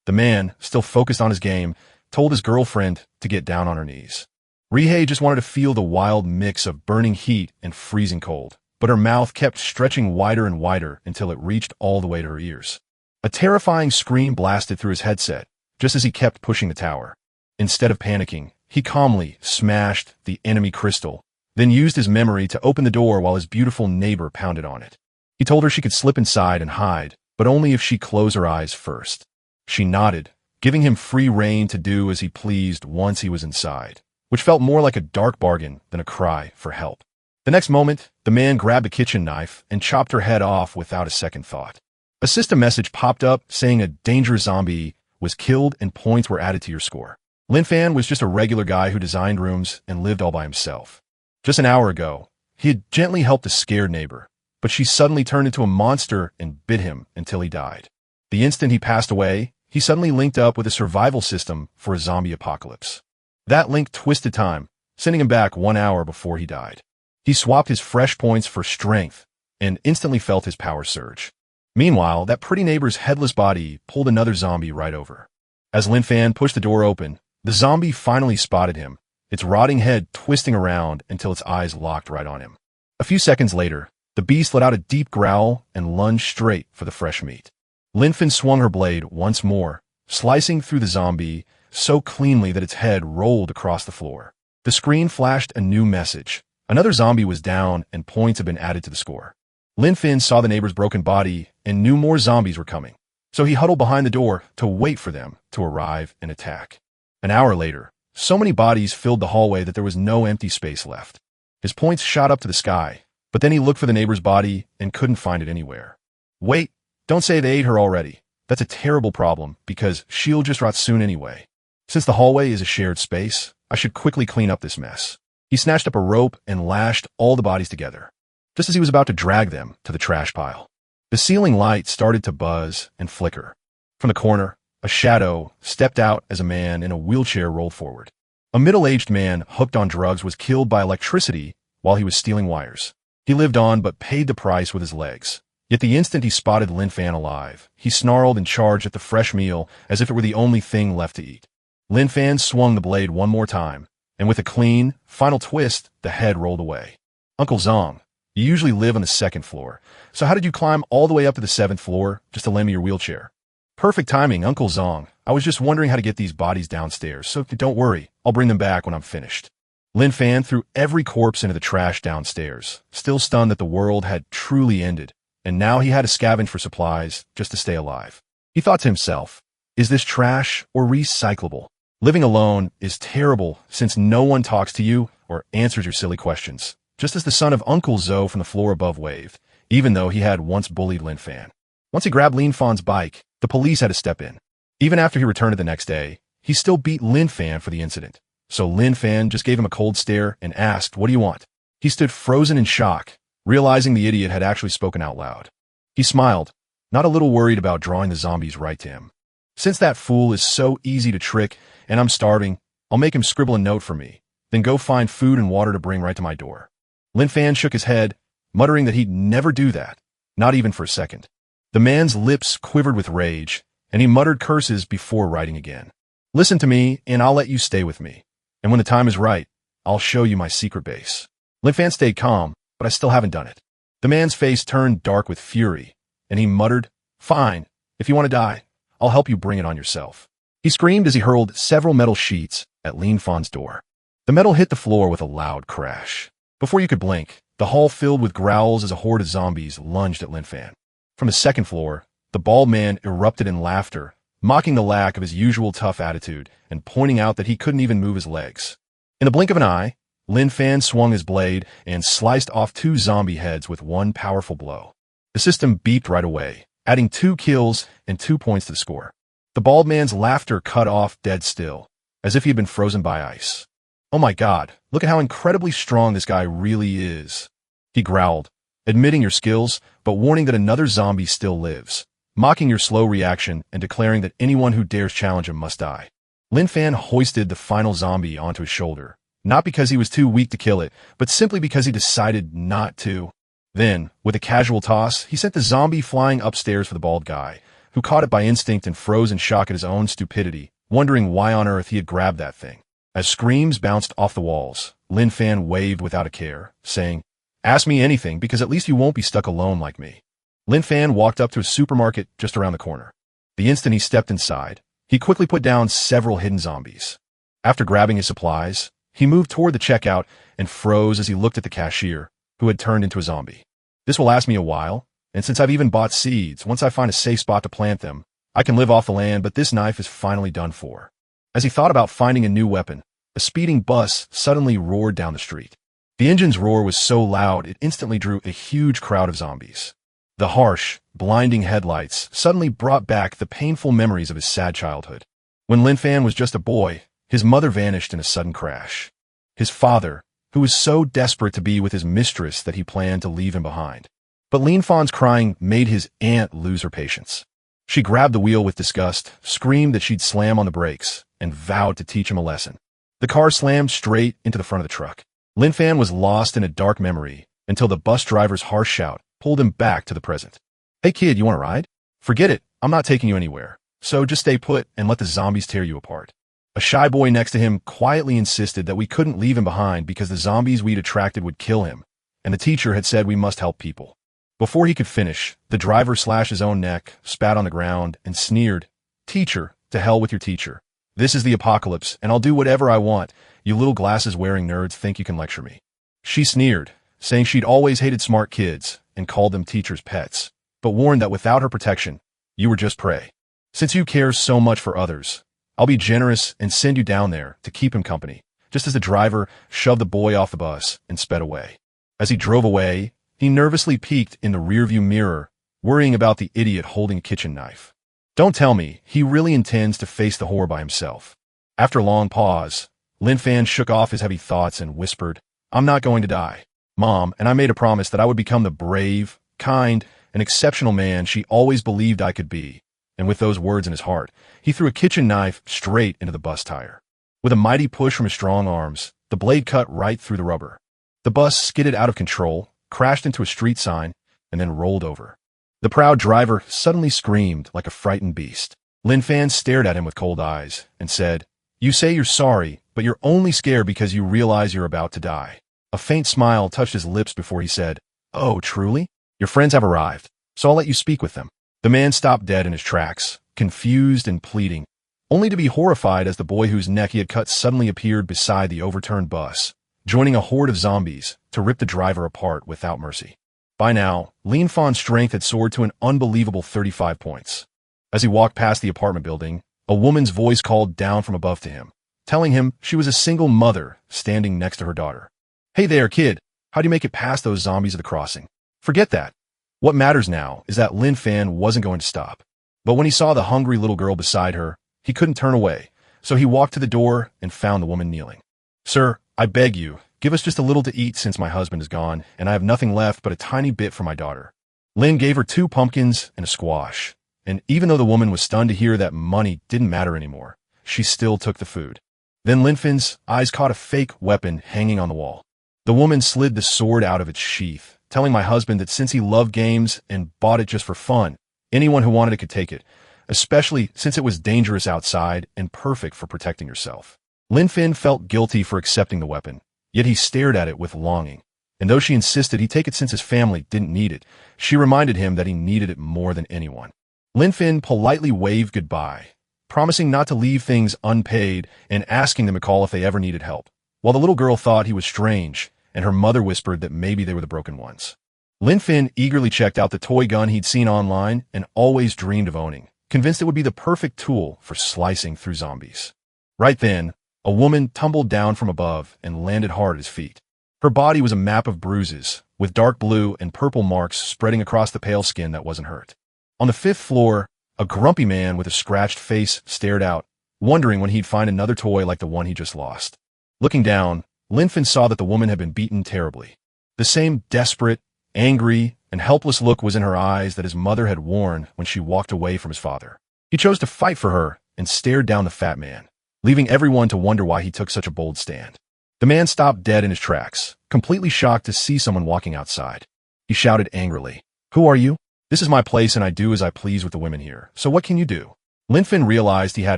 The man, still focused on his game, told his girlfriend to get down on her knees. Rihei just wanted to feel the wild mix of burning heat and freezing cold, but her mouth kept stretching wider and wider until it reached all the way to her ears. A terrifying scream blasted through his headset, just as he kept pushing the tower. Instead of panicking, he calmly smashed the enemy crystal, then used his memory to open the door while his beautiful neighbor pounded on it. He told her she could slip inside and hide, but only if she closed her eyes first. She nodded, giving him free rein to do as he pleased once he was inside, which felt more like a dark bargain than a cry for help. The next moment, the man grabbed a kitchen knife and chopped her head off without a second thought. A system message popped up saying a dangerous zombie was killed and points were added to your score. Lin Fan was just a regular guy who designed rooms and lived all by himself. Just an hour ago, he had gently helped a scared neighbor, but she suddenly turned into a monster and bit him until he died. The instant he passed away, he suddenly linked up with a survival system for a zombie apocalypse. That link twisted time, sending him back 1 hour before he died. He swapped his fresh points for strength and instantly felt his power surge. Meanwhile, that pretty neighbor's headless body pulled another zombie right over. As Lin Fan pushed the door open, the zombie finally spotted him, its rotting head twisting around until its eyes locked right on him. A few seconds later, the beast let out a deep growl and lunged straight for the fresh meat. Lin Fan swung her blade once more, slicing through the zombie so cleanly that its head rolled across the floor. The screen flashed a new message. Another zombie was down and points had been added to the score. Lin Fan saw the neighbor's broken body and knew more zombies were coming, so he huddled behind the door to wait for them to arrive and attack. An hour later, so many bodies filled the hallway that there was no empty space left. His points shot up to the sky, but then he looked for the neighbor's body and couldn't find it anywhere. Wait, don't say they ate her already. That's a terrible problem, because she'll just rot soon anyway. Since the hallway is a shared space, I should quickly clean up this mess. He snatched up a rope and lashed all the bodies together, just as he was about to drag them to the trash pile. The ceiling light started to buzz and flicker. From the corner, a shadow stepped out as a man in a wheelchair rolled forward. A middle-aged man hooked on drugs was killed by electricity while he was stealing wires. He lived on but paid the price with his legs. Yet the instant he spotted Lin Fan alive, he snarled and charged at the fresh meal as if it were the only thing left to eat. Lin Fan swung the blade one more time, and with a clean, final twist, the head rolled away. Uncle Zong, you usually live on the second floor, so how did you climb all the way up to the 7th floor just to lend me your wheelchair? Perfect timing, Uncle Zong. I was just wondering how to get these bodies downstairs, so don't worry, I'll bring them back when I'm finished. Lin Fan threw every corpse into the trash downstairs, still stunned that the world had truly ended, and now he had to scavenge for supplies just to stay alive. He thought to himself, is this trash or recyclable? Living alone is terrible since no one talks to you or answers your silly questions, just as the son of Uncle Zo from the floor above waved, even though he had once bullied Lin Fan. Once he grabbed Lin Fan's bike, the police had to step in. Even after he returned the next day, he still beat Lin Fan for the incident. So Lin Fan just gave him a cold stare and asked, what do you want? He stood frozen in shock, realizing the idiot had actually spoken out loud. He smiled, not a little worried about drawing the zombies right to him. Since that fool is so easy to trick and I'm starving, I'll make him scribble a note for me, then go find food and water to bring right to my door. Lin Fan shook his head, muttering that he'd never do that, not even for a second. The man's lips quivered with rage, and he muttered curses before writing again. Listen to me, and I'll let you stay with me. And when the time is right, I'll show you my secret base. Lin Fan stayed calm, but I still haven't done it. The man's face turned dark with fury, and he muttered, fine, if you want to die, I'll help you bring it on yourself. He screamed as he hurled several metal sheets at Lin Fan's door. The metal hit the floor with a loud crash. Before you could blink, the hall filled with growls as a horde of zombies lunged at Lin Fan. From the 2nd floor, the bald man erupted in laughter, mocking the lack of his usual tough attitude and pointing out that he couldn't even move his legs. In the blink of an eye, Lin Fan swung his blade and sliced off 2 zombie heads with one powerful blow. The system beeped right away, adding 2 kills and 2 points to the score. The bald man's laughter cut off dead still, as if he had been frozen by ice. Oh my god, look at how incredibly strong this guy really is. He growled, admitting your skills, but warning that another zombie still lives, mocking your slow reaction and declaring that anyone who dares challenge him must die. Lin Fan hoisted the final zombie onto his shoulder, not because he was too weak to kill it, but simply because he decided not to. Then, with a casual toss, he sent the zombie flying upstairs for the bald guy, who caught it by instinct and froze in shock at his own stupidity, wondering why on earth he had grabbed that thing. As screams bounced off the walls, Lin Fan waved without a care, saying, "Ask me anything, because at least you won't be stuck alone like me." Lin Fan walked up to a supermarket just around the corner. The instant he stepped inside, he quickly put down several hidden zombies. After grabbing his supplies, he moved toward the checkout and froze as he looked at the cashier, who had turned into a zombie. "This will last me a while, and since I've even bought seeds, once I find a safe spot to plant them, I can live off the land, but this knife is finally done for." As he thought about finding a new weapon, a speeding bus suddenly roared down the street. The engine's roar was so loud it instantly drew a huge crowd of zombies. The harsh, blinding headlights suddenly brought back the painful memories of his sad childhood. When Lin Fan was just a boy, his mother vanished in a sudden crash. His father, who was so desperate to be with his mistress that he planned to leave him behind. But Lin Fan's crying made his aunt lose her patience. She grabbed the wheel with disgust, screamed that she'd slam on the brakes, and vowed to teach him a lesson. The car slammed straight into the front of the truck. Lin Fan was lost in a dark memory until the bus driver's harsh shout pulled him back to the present. "Hey kid, you want to ride?" "Forget it, I'm not taking you anywhere. So just stay put and let the zombies tear you apart." A shy boy next to him quietly insisted that we couldn't leave him behind because the zombies we'd attracted would kill him, and the teacher had said we must help people. Before he could finish, the driver slashed his own neck, spat on the ground, and sneered, "Teacher, to hell with your teacher. This is the apocalypse, and I'll do whatever I want. You little glasses-wearing nerds think you can lecture me." She sneered, saying she'd always hated smart kids and called them teachers' pets, but warned that without her protection, you were just prey. "Since you care so much for others, I'll be generous and send you down there to keep him company," just as the driver shoved the boy off the bus and sped away. As he drove away, he nervously peeked in the rearview mirror, worrying about the idiot holding a kitchen knife. Don't tell me he really intends to face the horror by himself. After a long pause, Lin Fan shook off his heavy thoughts and whispered, "I'm not going to die, Mom, and I made a promise that I would become the brave, kind, and exceptional man she always believed I could be." And with those words in his heart, he threw a kitchen knife straight into the bus tire. With a mighty push from his strong arms, the blade cut right through the rubber. The bus skidded out of control, crashed into a street sign, and then rolled over. The proud driver suddenly screamed like a frightened beast. Lin Fan stared at him with cold eyes and said, "You say you're sorry, but you're only scared because you realize you're about to die." A faint smile touched his lips before he said, "Oh, truly? Your friends have arrived, so I'll let you speak with them." The man stopped dead in his tracks, confused and pleading, only to be horrified as the boy whose neck he had cut suddenly appeared beside the overturned bus, joining a horde of zombies to rip the driver apart without mercy. By now, Lin Fan's strength had soared to an unbelievable 35 points. As he walked past the apartment building, a woman's voice called down from above to him, telling him she was a single mother standing next to her daughter. "Hey there, kid. How'd you make it past those zombies at the crossing?" "Forget that. What matters now is that Lin Fan wasn't going to stop." But when he saw the hungry little girl beside her, he couldn't turn away, so he walked to the door and found the woman kneeling. "Sir, I beg you, give us just a little to eat since my husband is gone, and I have nothing left but a tiny bit for my daughter." Lin gave her 2 pumpkins and a squash, and even though the woman was stunned to hear that money didn't matter anymore, she still took the food. Then Lin Fan's eyes caught a fake weapon hanging on the wall. The woman slid the sword out of its sheath, telling my husband that since he loved games and bought it just for fun, anyone who wanted it could take it, especially since it was dangerous outside and perfect for protecting yourself. Lin Fan felt guilty for accepting the weapon, yet he stared at it with longing, and though she insisted he take it since his family didn't need it, she reminded him that he needed it more than anyone. Lin Fan politely waved goodbye, promising not to leave things unpaid and asking them to call if they ever needed help, while the little girl thought he was strange, and her mother whispered that maybe they were the broken ones. Lin Fan eagerly checked out the toy gun he'd seen online and always dreamed of owning, convinced it would be the perfect tool for slicing through zombies. Right then, a woman tumbled down from above and landed hard at his feet. Her body was a map of bruises, with dark blue and purple marks spreading across the pale skin that wasn't hurt. On the 5th floor, a grumpy man with a scratched face stared out, wondering when he'd find another toy like the one he just lost. Looking down, Lin Fan saw that the woman had been beaten terribly. The same desperate, angry, and helpless look was in her eyes that his mother had worn when she walked away from his father. He chose to fight for her and stared down the fat man, leaving everyone to wonder why he took such a bold stand. The man stopped dead in his tracks, completely shocked to see someone walking outside. He shouted angrily, "Who are you?" This is my place and I do as I please with the women here. So what can you do? Linfin realized he had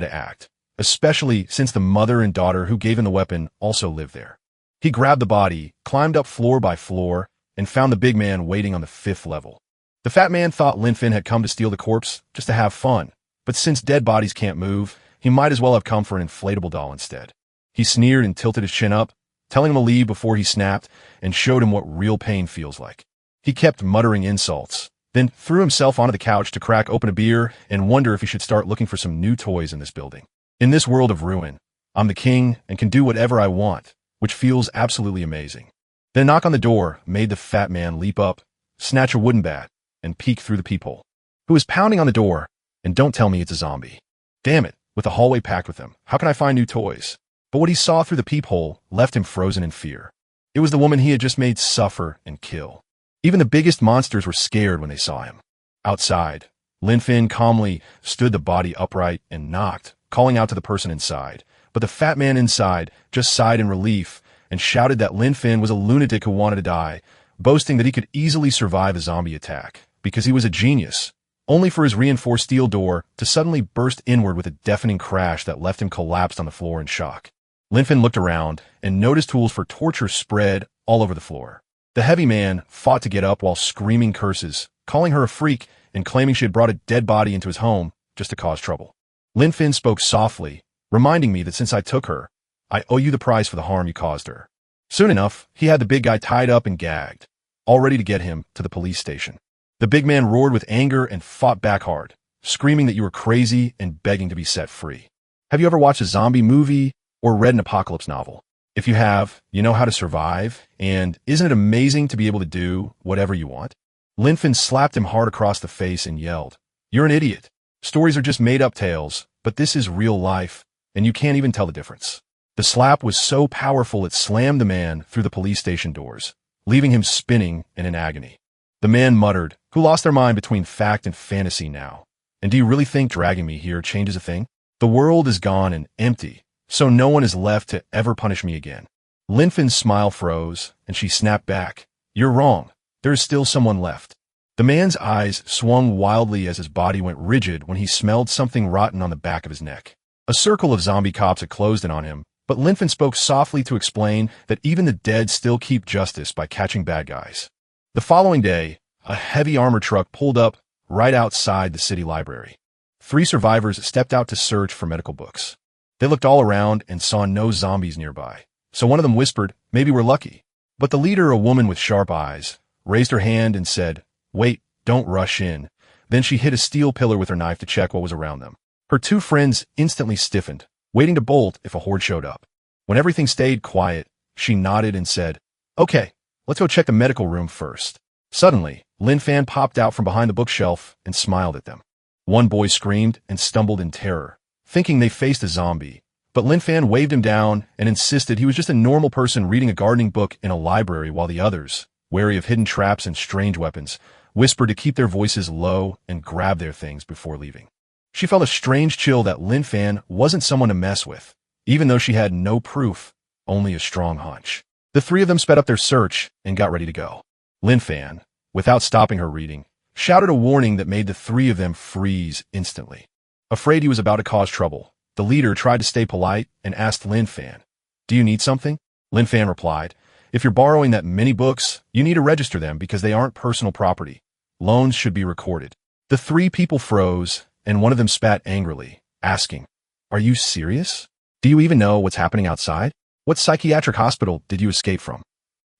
to act, especially since the mother and daughter who gave him the weapon also lived there. He grabbed the body, climbed up floor by floor, and found the big man waiting on the 5th level. The fat man thought Linfin had come to steal the corpse just to have fun, but since dead bodies can't move, he might as well have come for an inflatable doll instead. He sneered and tilted his chin up, telling him to leave before he snapped, and showed him what real pain feels like. He kept muttering insults, then threw himself onto the couch to crack open a beer and wonder if he should start looking for some new toys in this building. In this world of ruin, I'm the king and can do whatever I want, which feels absolutely amazing. Then a knock on the door made the fat man leap up, snatch a wooden bat, and peek through the peephole. Who is pounding on the door? And don't tell me it's a zombie. Damn it, with the hallway packed with them, how can I find new toys? But what he saw through the peephole left him frozen in fear. It was the woman he had just made suffer and kill. Even the biggest monsters were scared when they saw him. Outside, Linfin calmly stood the body upright and knocked, calling out to the person inside. But the fat man inside just sighed in relief and shouted that Linfin was a lunatic who wanted to die, boasting that he could easily survive a zombie attack because he was a genius, only for his reinforced steel door to suddenly burst inward with a deafening crash that left him collapsed on the floor in shock. Linfin looked around and noticed tools for torture spread all over the floor. The heavy man fought to get up while screaming curses, calling her a freak and claiming she had brought a dead body into his home just to cause trouble. Linfin spoke softly, reminding me that since I took her, I owe you the price for the harm you caused her. Soon enough, he had the big guy tied up and gagged, all ready to get him to the police station. The big man roared with anger and fought back hard, screaming that you were crazy and begging to be set free. Have you ever watched a zombie movie or read an apocalypse novel? If you have, you know how to survive, and isn't it amazing to be able to do whatever you want? Linfin slapped him hard across the face and yelled, "You're an idiot. Stories are just made-up tales, but this is real life, and you can't even tell the difference." The slap was so powerful it slammed the man through the police station doors, leaving him spinning and in agony. The man muttered, "Who lost their mind between fact and fantasy now? And do you really think dragging me here changes a thing? The world is gone and empty, so no one is left to ever punish me again." Linfin's smile froze, and she snapped back, "You're wrong. There is still someone left." The man's eyes swung wildly as his body went rigid when he smelled something rotten on the back of his neck. A circle of zombie cops had closed in on him, but Linfin spoke softly to explain that even the dead still keep justice by catching bad guys. The following day, a heavy armor truck pulled up right outside the city library. 3 survivors stepped out to search for medical books. They looked all around and saw no zombies nearby, so one of them whispered, "Maybe we're lucky." But the leader, a woman with sharp eyes, raised her hand and said, "Wait, don't rush in." Then she hit a steel pillar with her knife to check what was around them. Her 2 friends instantly stiffened, waiting to bolt if a horde showed up. When everything stayed quiet, she nodded and said, "Okay, let's go check the medical room first." Suddenly, Linfin popped out from behind the bookshelf and smiled at them. One boy screamed and stumbled in terror, thinking they faced a zombie, but Linfin waved him down and insisted he was just a normal person reading a gardening book in a library, while the others, wary of hidden traps and strange weapons, whispered to keep their voices low and grab their things before leaving. She felt a strange chill that Linfin wasn't someone to mess with, even though she had no proof, only a strong hunch. The 3 of them sped up their search and got ready to go. Linfin, without stopping her reading, shouted a warning that made the 3 of them freeze instantly. Afraid he was about to cause trouble, the leader tried to stay polite and asked Linfin, "Do you need something?" Linfin replied, "If you're borrowing that many books, you need to register them because they aren't personal property. Loans should be recorded." The 3 people froze, and one of them spat angrily, asking, "Are you serious? Do you even know what's happening outside? What psychiatric hospital did you escape from?"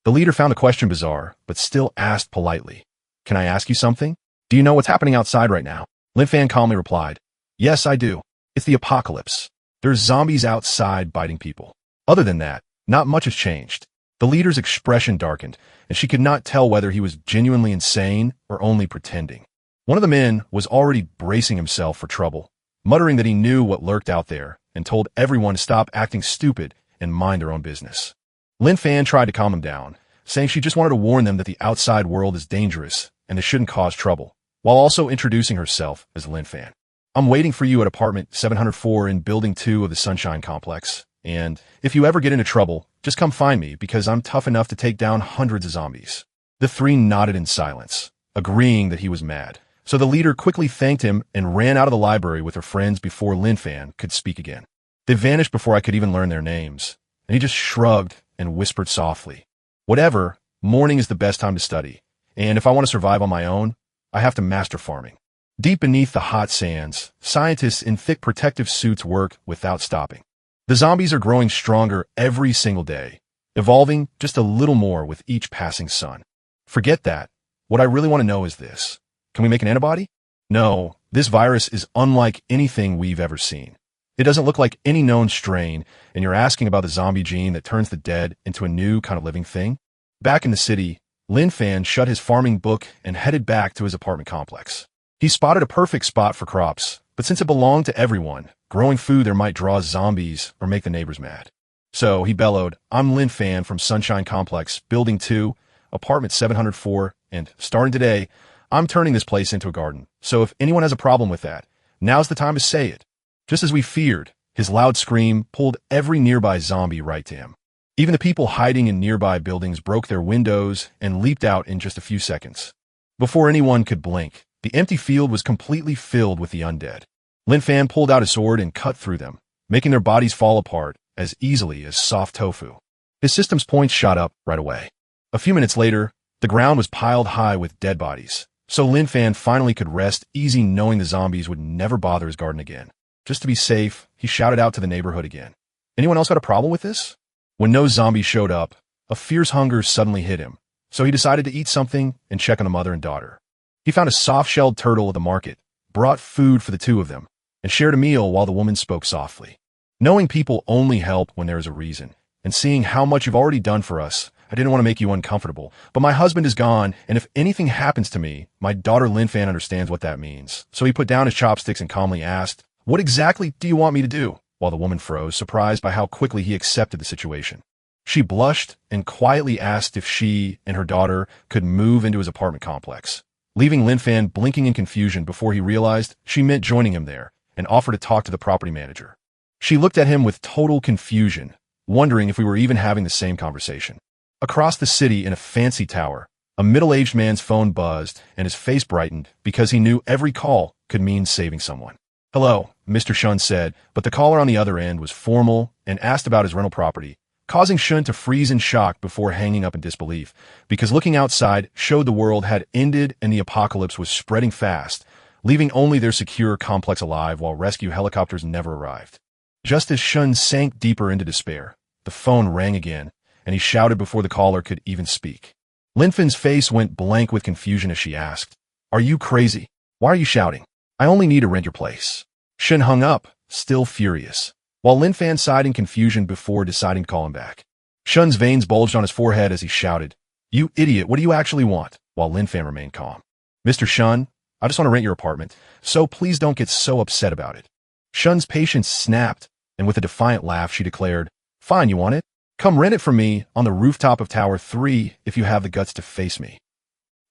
The leader found the question bizarre, but still asked politely, "Can I ask you something? Do you know what's happening outside right now?" Linfin calmly replied, "Yes, I do. It's the apocalypse. There's zombies outside biting people. Other than that, not much has changed." The leader's expression darkened, and she could not tell whether he was genuinely insane or only pretending. One of the men was already bracing himself for trouble, muttering that he knew what lurked out there and told everyone to stop acting stupid and mind their own business. Linfin tried to calm him down, saying she just wanted to warn them that the outside world is dangerous and they shouldn't cause trouble, while also introducing herself as Linfin. "I'm waiting for you at apartment 704 in Building 2 of the Sunshine Complex, and if you ever get into trouble, just come find me because I'm tough enough to take down hundreds of zombies." The 3 nodded in silence, agreeing that he was mad, So the leader quickly thanked him and ran out of the library with her friends before Lin Fan could speak again. They vanished before I could even learn their names, and he just shrugged and whispered softly, "Whatever, morning is the best time to study, and if I want to survive on my own, I have to master farming." Deep beneath the hot sands, scientists in thick protective suits work without stopping. The zombies are growing stronger every single day, evolving just a little more with each passing sun. Forget that. What I really want to know is this. Can we make an antibody? No, this virus is unlike anything we've ever seen. It doesn't look like any known strain, and you're asking about the zombie gene that turns the dead into a new kind of living thing? Back in the city, Lin Fan shut his farming book and headed back to his apartment complex. He spotted a perfect spot for crops, but since it belonged to everyone, growing food there might draw zombies or make the neighbors mad. So he bellowed, "I'm Lin Fan from Sunshine Complex, Building 2, Apartment 704, and starting today, I'm turning this place into a garden. So if anyone has a problem with that, now's the time to say it." Just as we feared, his loud scream pulled every nearby zombie right to him. Even the people hiding in nearby buildings broke their windows and leaped out in just a few seconds. Before anyone could blink, the empty field was completely filled with the undead. Lin Fan pulled out his sword and cut through them, making their bodies fall apart as easily as soft tofu. His system's points shot up right away. A few minutes later, the ground was piled high with dead bodies, so Lin Fan finally could rest easy knowing the zombies would never bother his garden again. Just to be safe, he shouted out to the neighborhood again. Anyone else got a problem with this? When no zombies showed up, a fierce hunger suddenly hit him, so he decided to eat something and check on the mother and daughter. He found a soft-shelled turtle at the market, brought food for the two of them, and shared a meal while the woman spoke softly. Knowing people only help when there is a reason, and seeing how much you've already done for us, I didn't want to make you uncomfortable, but my husband is gone, and if anything happens to me, my daughter Lin Fan understands what that means. So he put down his chopsticks and calmly asked, "What exactly do you want me to do?" While the woman froze, surprised by how quickly he accepted the situation. She blushed and quietly asked if she and her daughter could move into his apartment complex, leaving Lin Fan blinking in confusion before he realized she meant joining him there and offered to talk to the property manager. She looked at him with total confusion, wondering if we were even having the same conversation. Across the city in a fancy tower, a middle-aged man's phone buzzed and his face brightened because he knew every call could mean saving someone. "Hello," Mr. Shun said, but the caller on the other end was formal and asked about his rental property, causing Shun to freeze in shock before hanging up in disbelief, because looking outside showed the world had ended and the apocalypse was spreading fast, leaving only their secure complex alive while rescue helicopters never arrived. Just as Shun sank deeper into despair, the phone rang again, and he shouted before the caller could even speak. Lin Fan's face went blank with confusion as she asked, "Are you crazy? Why are you shouting? I only need to rent your place." Shun hung up, still furious, while Lin Fan sighed in confusion before deciding to call him back. Shun's veins bulged on his forehead as he shouted, "You idiot, what do you actually want?" while Lin Fan remained calm. "Mr. Shun, I just want to rent your apartment, so please don't get so upset about it." Shun's patience snapped, and with a defiant laugh she declared, "Fine, you want it? Come rent it from me on the rooftop of Tower 3 if you have the guts to face me."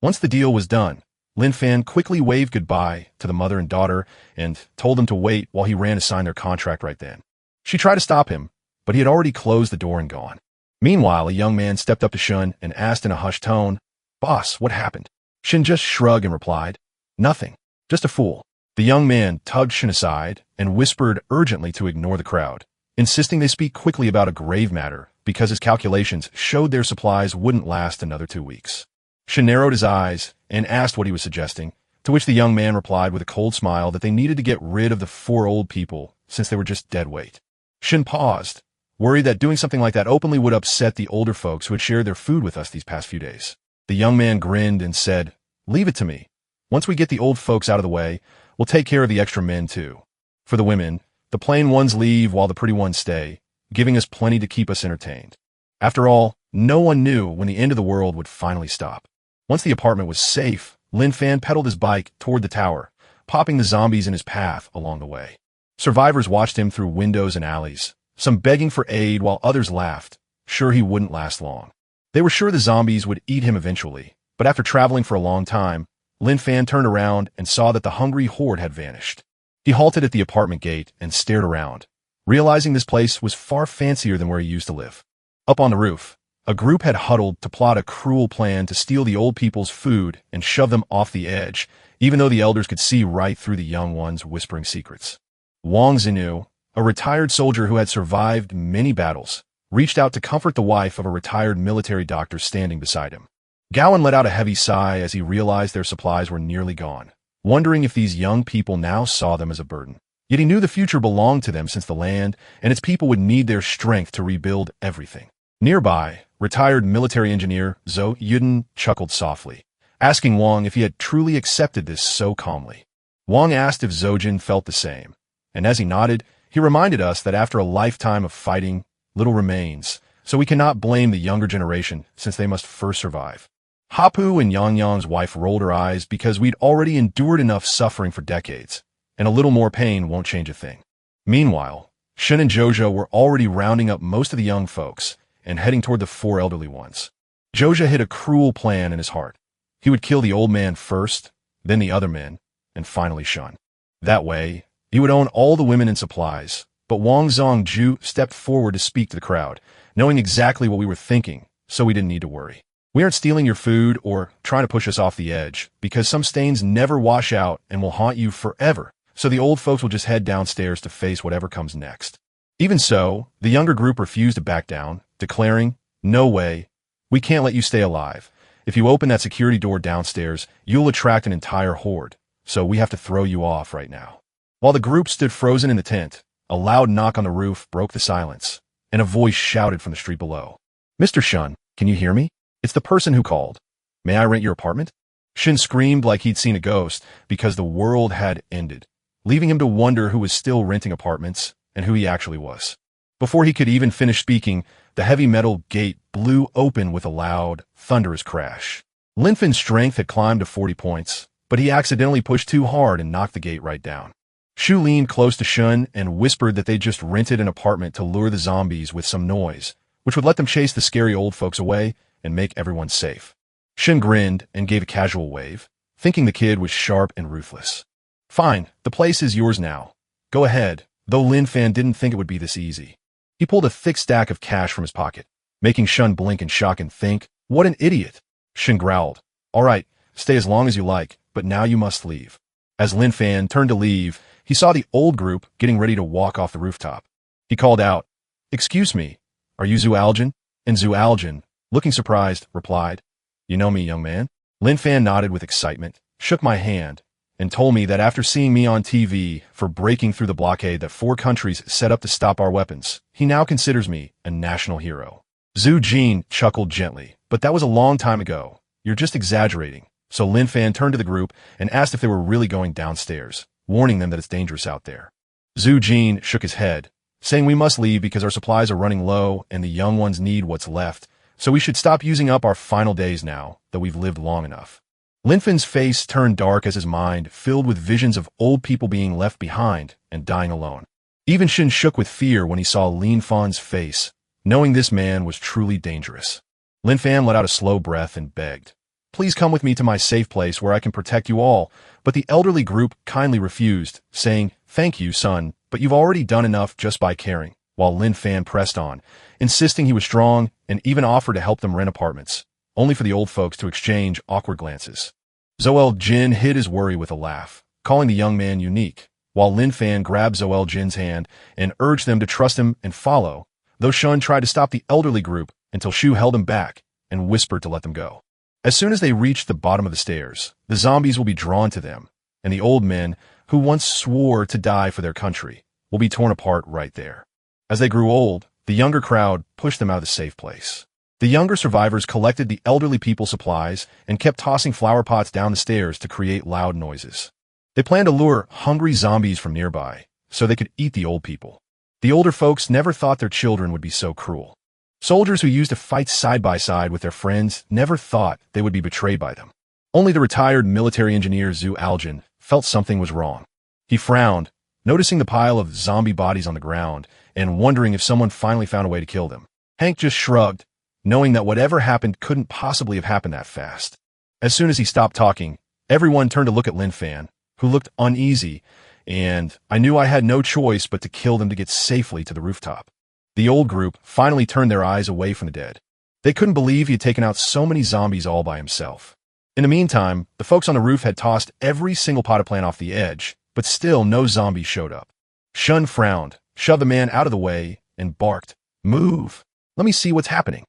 Once the deal was done, Lin Fan quickly waved goodbye to the mother and daughter and told them to wait while he ran to sign their contract right then. She tried to stop him, but he had already closed the door and gone. Meanwhile, a young man stepped up to Shun and asked in a hushed tone, "Boss, what happened?" Shun just shrugged and replied, "Nothing, just a fool." The young man tugged Shun aside and whispered urgently to ignore the crowd, insisting they speak quickly about a grave matter because his calculations showed their supplies wouldn't last another 2 weeks. Shun narrowed his eyes and asked what he was suggesting, to which the young man replied with a cold smile that they needed to get rid of the 4 old people since they were just dead weight. Shun paused, worried that doing something like that openly would upset the older folks who had shared their food with us these past few days. The young man grinned and said, "Leave it to me. Once we get the old folks out of the way, we'll take care of the extra men too. For the women, the plain ones leave while the pretty ones stay, giving us plenty to keep us entertained." After all, no one knew when the end of the world would finally stop. Once the apartment was safe, Lin Fan pedaled his bike toward the tower, popping the zombies in his path along the way. Survivors watched him through windows and alleys, some begging for aid while others laughed, sure he wouldn't last long. They were sure the zombies would eat him eventually, but after traveling for a long time, Lin Fan turned around and saw that the hungry horde had vanished. He halted at the apartment gate and stared around, realizing this place was far fancier than where he used to live. Up on the roof, A group had huddled to plot a cruel plan to steal the old people's food and shove them off the edge, even though the elders could see right through the young ones whispering secrets. Wang Zinu, a retired soldier who had survived many battles, reached out to comfort the wife of a retired military doctor standing beside him. Gowan let out a heavy sigh as he realized their supplies were nearly gone, wondering if these young people now saw them as a burden. Yet he knew the future belonged to them since the land and its people would need their strength to rebuild everything. Nearby, retired military engineer Zhou Yuden chuckled softly, asking Wang if he had truly accepted this so calmly. Wang asked if Zhojin felt the same, and as he nodded, he reminded us that after a lifetime of fighting, little remains, so we cannot blame the younger generation since they must first survive. Hapu and Yang Yang's wife rolled her eyes because we'd already endured enough suffering for decades, and a little more pain won't change a thing. Meanwhile, Shen and Jojo were already rounding up most of the young folks and heading toward the 4 elderly ones. Jojo hid a cruel plan in his heart. He would kill the old man first, then the other men, and finally Shun. That way, he would own all the women and supplies, but Wang Zhongju stepped forward to speak to the crowd, knowing exactly what we were thinking, so we didn't need to worry. We aren't stealing your food or trying to push us off the edge, because some stains never wash out and will haunt you forever, so the old folks will just head downstairs to face whatever comes next. Even so, the younger group refused to back down, declaring, "No way, we can't let you stay alive. If you open that security door downstairs, you'll attract an entire horde, so we have to throw you off right now." While the group stood frozen in the tent, a loud knock on the roof broke the silence, and a voice shouted from the street below. "Mr. Shun, can you hear me? It's the person who called. May I rent your apartment?" Shin screamed like he'd seen a ghost because the world had ended, leaving him to wonder who was still renting apartments and who he actually was. Before he could even finish speaking, the heavy metal gate blew open with a loud, thunderous crash. Linfin's strength had climbed to 40 points, but he accidentally pushed too hard and knocked the gate right down. Shu leaned close to Shun and whispered that they just rented an apartment to lure the zombies with some noise, which would let them chase the scary old folks away and make everyone safe. Shin grinned and gave a casual wave, thinking the kid was sharp and ruthless. "Fine, the place is yours now. Go ahead," though Linfan didn't think it would be this easy. He pulled a thick stack of cash from his pocket, making Shun blink in shock and think, "What an idiot." Shin growled, "All right, stay as long as you like, but now you must leave." As Linfan turned to leave, he saw the old group getting ready to walk off the rooftop. He called out, "Excuse me, are you Zhu Aljin?" And Zhu Aljin, looking surprised, replied, "You know me, young man." Linfan nodded with excitement, shook my hand, and told me that after seeing me on TV for breaking through the blockade that 4 countries set up to stop our weapons, he now considers me a national hero. Zhu Jin chuckled gently, "But that was a long time ago. You're just exaggerating." So Linfan turned to the group and asked if they were really going downstairs, warning them that it's dangerous out there. Zhu Jin shook his head, saying we must leave because our supplies are running low and the young ones need what's left, so we should stop using up our final days now that we've lived long enough. Linfin's face turned dark as his mind filled with visions of old people being left behind and dying alone. Even Shin shook with fear when he saw Linfan's face, knowing this man was truly dangerous. Linfan let out a slow breath and begged, "Please come with me to my safe place where I can protect you all," but the elderly group kindly refused, saying, "Thank you, son, but you've already done enough just by caring," while Linfan pressed on, insisting he was strong and even offered to help them rent apartments, only for the old folks to exchange awkward glances. Zoel Jin hid his worry with a laugh, calling the young man unique, while Linfan grabbed Zoel Jin's hand and urged them to trust him and follow, though Shun tried to stop the elderly group until Shu held him back and whispered to let them go. As soon as they reached the bottom of the stairs, the zombies will be drawn to them, and the old men, who once swore to die for their country, will be torn apart right there. As they grew old, the younger crowd pushed them out of the safe place. The younger survivors collected the elderly people's supplies and kept tossing flower pots down the stairs to create loud noises. They planned to lure hungry zombies from nearby, so they could eat the old people. The older folks never thought their children would be so cruel. Soldiers who used to fight side by side with their friends never thought they would be betrayed by them. Only the retired military engineer Zhu Aljin felt something was wrong. He frowned, noticing the pile of zombie bodies on the ground and wondering if someone finally found a way to kill them. Hank just shrugged, knowing that whatever happened couldn't possibly have happened that fast. As soon as he stopped talking, everyone turned to look at Linfan, who looked uneasy, and I knew I had no choice but to kill them to get safely to the rooftop. The old group finally turned their eyes away from the dead. They couldn't believe he had taken out so many zombies all by himself. In the meantime, the folks on the roof had tossed every single potted plant off the edge, but still no zombies showed up. Shun frowned, shoved the man out of the way, and barked, "Move! Let me see what's happening."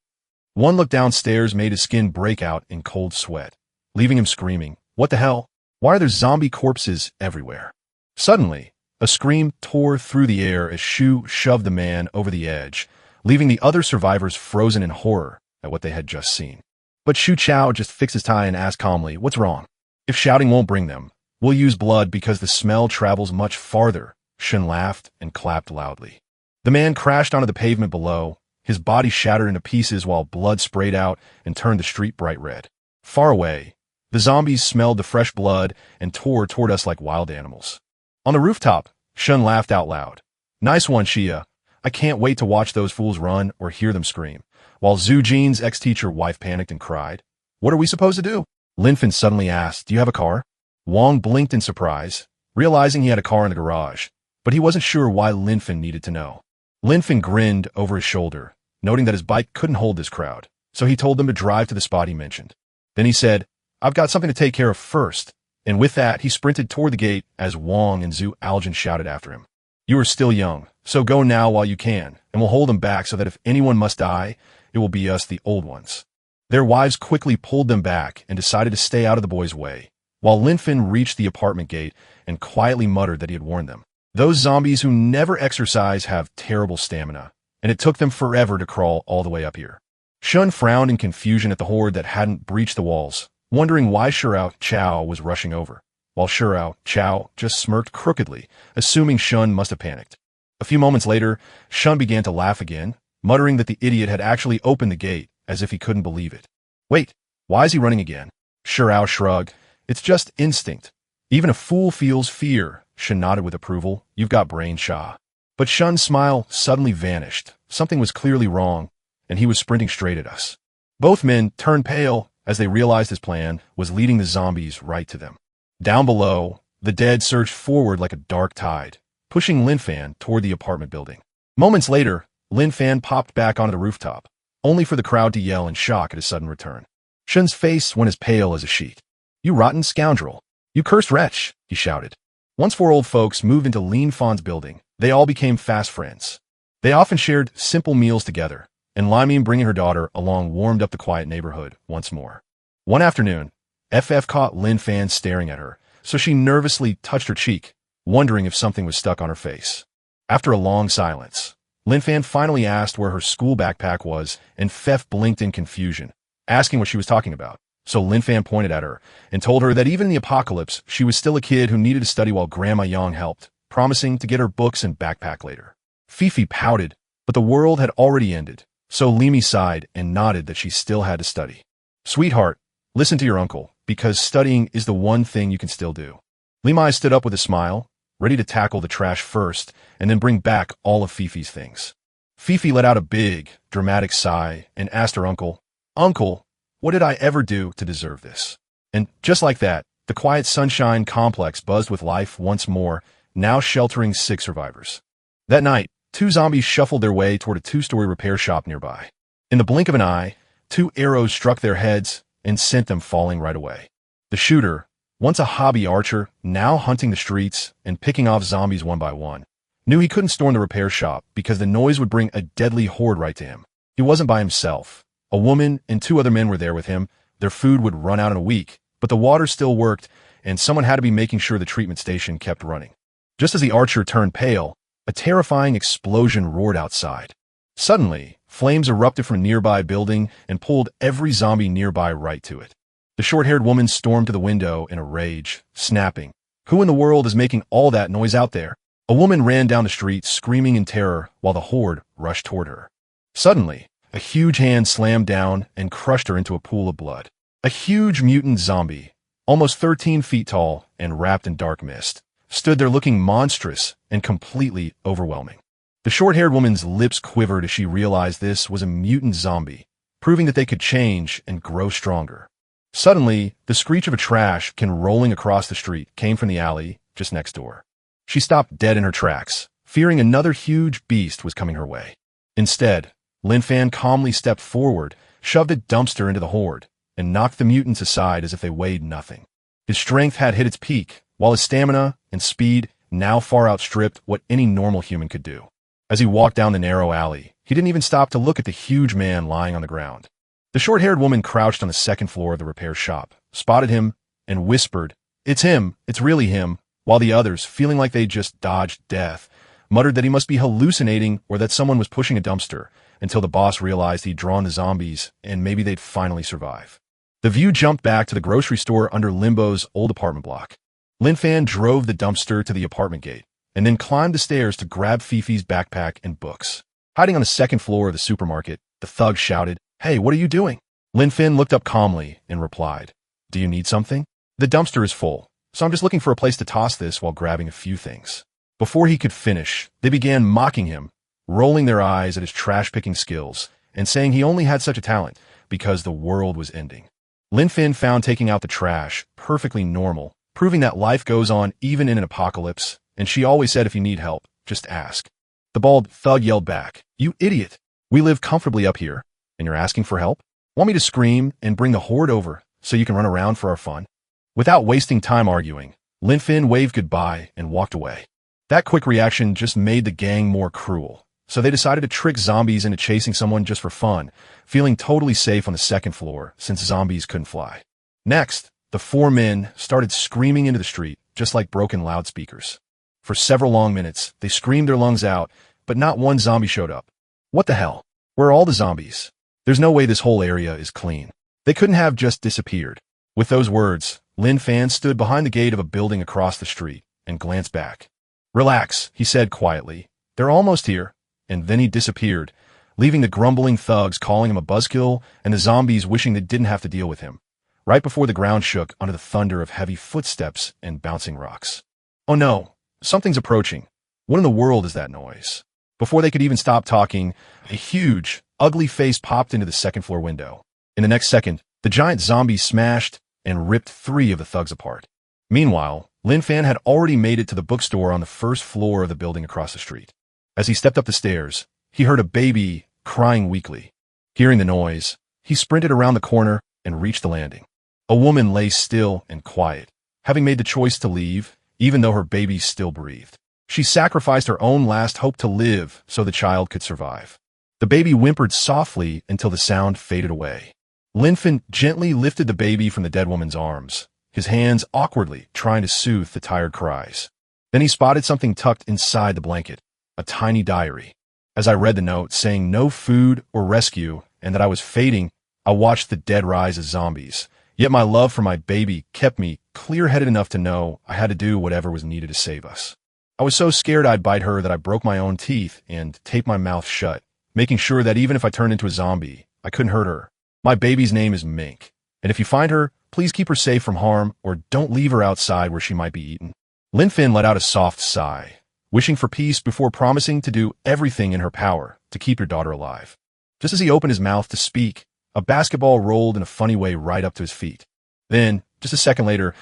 One look downstairs made his skin break out in cold sweat, leaving him screaming, "What the hell? Why are there zombie corpses everywhere?" Suddenly, a scream tore through the air as Shu shoved the man over the edge, leaving the other survivors frozen in horror at what they had just seen. But Shu Chao just fixed his tie and asked calmly, "What's wrong?" "If shouting won't bring them, we'll use blood because the smell travels much farther." Shun laughed and clapped loudly. The man crashed onto the pavement below, his body shattered into pieces while blood sprayed out and turned the street bright red. Far away, the zombies smelled the fresh blood and tore toward us like wild animals. On the rooftop, Shun laughed out loud. "Nice one, Shia. I can't wait to watch those fools run or hear them scream." While Zhu Jin's ex-teacher wife panicked and cried. "What are we supposed to do?" Linfen suddenly asked, "Do you have a car?" Wang blinked in surprise, realizing he had a car in the garage, but he wasn't sure why Linfen needed to know. Linfen grinned over his shoulder, noting that his bike couldn't hold this crowd, so he told them to drive to the spot he mentioned. Then he said, "I've got something to take care of first," and with that he sprinted toward the gate as Wang and Zhu Aljin shouted after him. "You are still young, so go now while you can, and we'll hold them back so that if anyone must die, it will be us, the old ones." Their wives quickly pulled them back and decided to stay out of the boys' way, while Linfen reached the apartment gate and quietly muttered that he had warned them. Those zombies who never exercise have terrible stamina, and it took them forever to crawl all the way up here. Shun frowned in confusion at the horde that hadn't breached the walls, wondering why Shurao Chao was rushing over, while Shurao Chao just smirked crookedly, assuming Shun must have panicked. A few moments later, Shun began to laugh again, muttering that the idiot had actually opened the gate, as if he couldn't believe it. "Wait, why is he running again?" Shurao shrugged. "It's just instinct. Even a fool feels fear." Shun nodded with approval. "You've got brains, Sha." But Shun's smile suddenly vanished. Something was clearly wrong, and he was sprinting straight at us. Both men turned pale as they realized his plan was leading the zombies right to them. Down below, the dead surged forward like a dark tide, pushing Linfan toward the apartment building. Moments later, Linfan popped back onto the rooftop, only for the crowd to yell in shock at his sudden return. Shun's face went as pale as a sheet. "You rotten scoundrel! You cursed wretch!" he shouted. Once four old folks moved into Lin Fan's building, they all became fast friends. They often shared simple meals together, and Liming bringing her daughter along warmed up the quiet neighborhood once more. One afternoon, FF caught Lin Fan staring at her, so she nervously touched her cheek, wondering if something was stuck on her face. After a long silence, Lin Fan finally asked where her school backpack was, and Fef blinked in confusion, asking what she was talking about. So Lin Fan pointed at her and told her that even in the apocalypse, she was still a kid who needed to study while Grandma Yang helped, promising to get her books and backpack later. Fifi pouted, but the world had already ended, so Limi sighed and nodded that she still had to study. "Sweetheart, listen to your uncle, because studying is the one thing you can still do." Limai stood up with a smile, ready to tackle the trash first and then bring back all of Fifi's things. Fifi let out a big, dramatic sigh and asked her uncle, "Uncle, what did I ever do to deserve this?" And just like that, the quiet Sunshine complex buzzed with life once more, now sheltering 6 survivors. That night, 2 zombies shuffled their way toward a 2-story repair shop nearby. In the blink of an eye, 2 arrows struck their heads and sent them falling right away. The shooter, once a hobby archer, now hunting the streets and picking off zombies one by one, knew he couldn't storm the repair shop because the noise would bring a deadly horde right to him. He wasn't by himself. A woman and 2 other men were there with him. Their food would run out in a week, but the water still worked, and someone had to be making sure the treatment station kept running. Just as the archer turned pale, a terrifying explosion roared outside. Suddenly, flames erupted from a nearby building and pulled every zombie nearby right to it. The short-haired woman stormed to the window in a rage, snapping, "Who in the world is making all that noise out there?" A woman ran down the street, screaming in terror, while the horde rushed toward her. Suddenly, a huge hand slammed down and crushed her into a pool of blood. A huge mutant zombie, almost 13 feet tall and wrapped in dark mist, stood there looking monstrous and completely overwhelming. The short-haired woman's lips quivered as she realized this was a mutant zombie, proving that they could change and grow stronger. Suddenly, the screech of a trash can rolling across the street came from the alley just next door. She stopped dead in her tracks, fearing another huge beast was coming her way. Instead, Lin Fan calmly stepped forward shoved a dumpster into the horde, and knocked the mutants aside as if they weighed nothing. His strength had hit its peak, while his stamina and speed now far outstripped what any normal human could do. As he walked down the narrow alley, he didn't even stop to look at the huge man lying on the ground. The short-haired woman crouched on the second floor of the repair shop, spotted him, and whispered, "It's him, it's really him," while the others, feeling like they'd just dodged death, muttered that he must be hallucinating or that someone was pushing a dumpster, until the boss realized he'd drawn the zombies and maybe they'd finally survive. The view jumped back to the grocery store under Limbo's old apartment block. Lin Fan drove the dumpster to the apartment gate, and then climbed the stairs to grab Fifi's backpack and books. Hiding on the second floor of the supermarket, the thug shouted, "Hey, what are you doing?" Lin Fan looked up calmly and replied, "Do you need something? The dumpster is full, so I'm just looking for a place to toss this while grabbing a few things." Before he could finish, they began mocking him, rolling their eyes at his trash-picking skills, and saying he only had such a talent because the world was ending. Lin Fan found taking out the trash perfectly normal, proving that life goes on even in an apocalypse, and she always said if you need help, just ask. The bald thug yelled back, "You idiot! We live comfortably up here, and you're asking for help? Want me to scream and bring the horde over so you can run around for our fun?" Without wasting time arguing, Lin Fan waved goodbye and walked away. That quick reaction just made the gang more cruel, so they decided to trick zombies into chasing someone just for fun, feeling totally safe on the second floor since zombies couldn't fly. Next, the four men started screaming into the street, just like broken loudspeakers. For several long minutes, they screamed their lungs out, but not one zombie showed up. What the hell? Where are all the zombies? There's no way this whole area is clean. They couldn't have just disappeared. With those words, Lin Fan stood behind the gate of a building across the street and glanced back. "Relax," he said quietly. "They're almost here." And then he disappeared, leaving the grumbling thugs calling him a buzzkill and the zombies wishing they didn't have to deal with him, right before the ground shook under the thunder of heavy footsteps and bouncing rocks. Oh no, something's approaching. What in the world is that noise? Before they could even stop talking, a huge, ugly face popped into the second-floor window. In the next second, the giant zombie smashed and ripped 3 of the thugs apart. Meanwhile, Lin Fan had already made it to the bookstore on the first floor of the building across the street. As he stepped up the stairs, he heard a baby crying weakly. Hearing the noise, he sprinted around the corner and reached the landing. A woman lay still and quiet, having made the choice to leave, even though her baby still breathed. She sacrificed her own last hope to live so the child could survive. The baby whimpered softly until the sound faded away. Lin Fan gently lifted the baby from the dead woman's arms, his hands awkwardly trying to soothe the tired cries. Then he spotted something tucked inside the blanket, a tiny diary. As I read the note saying no food or rescue and that I was fading, I watched the dead rise as zombies. Yet my love for my baby kept me clear-headed enough to know I had to do whatever was needed to save us. I was so scared I'd bite her that I broke my own teeth and taped my mouth shut, making sure that even if I turned into a zombie, I couldn't hurt her. My baby's name is Mink, and if you find her, please keep her safe from harm or don't leave her outside where she might be eaten. Lin Fan let out a soft sigh, wishing for peace before promising to do everything in her power to keep your daughter alive. Just as he opened his mouth to speak, a basketball rolled in a funny way right up to his feet. Then, just a second later,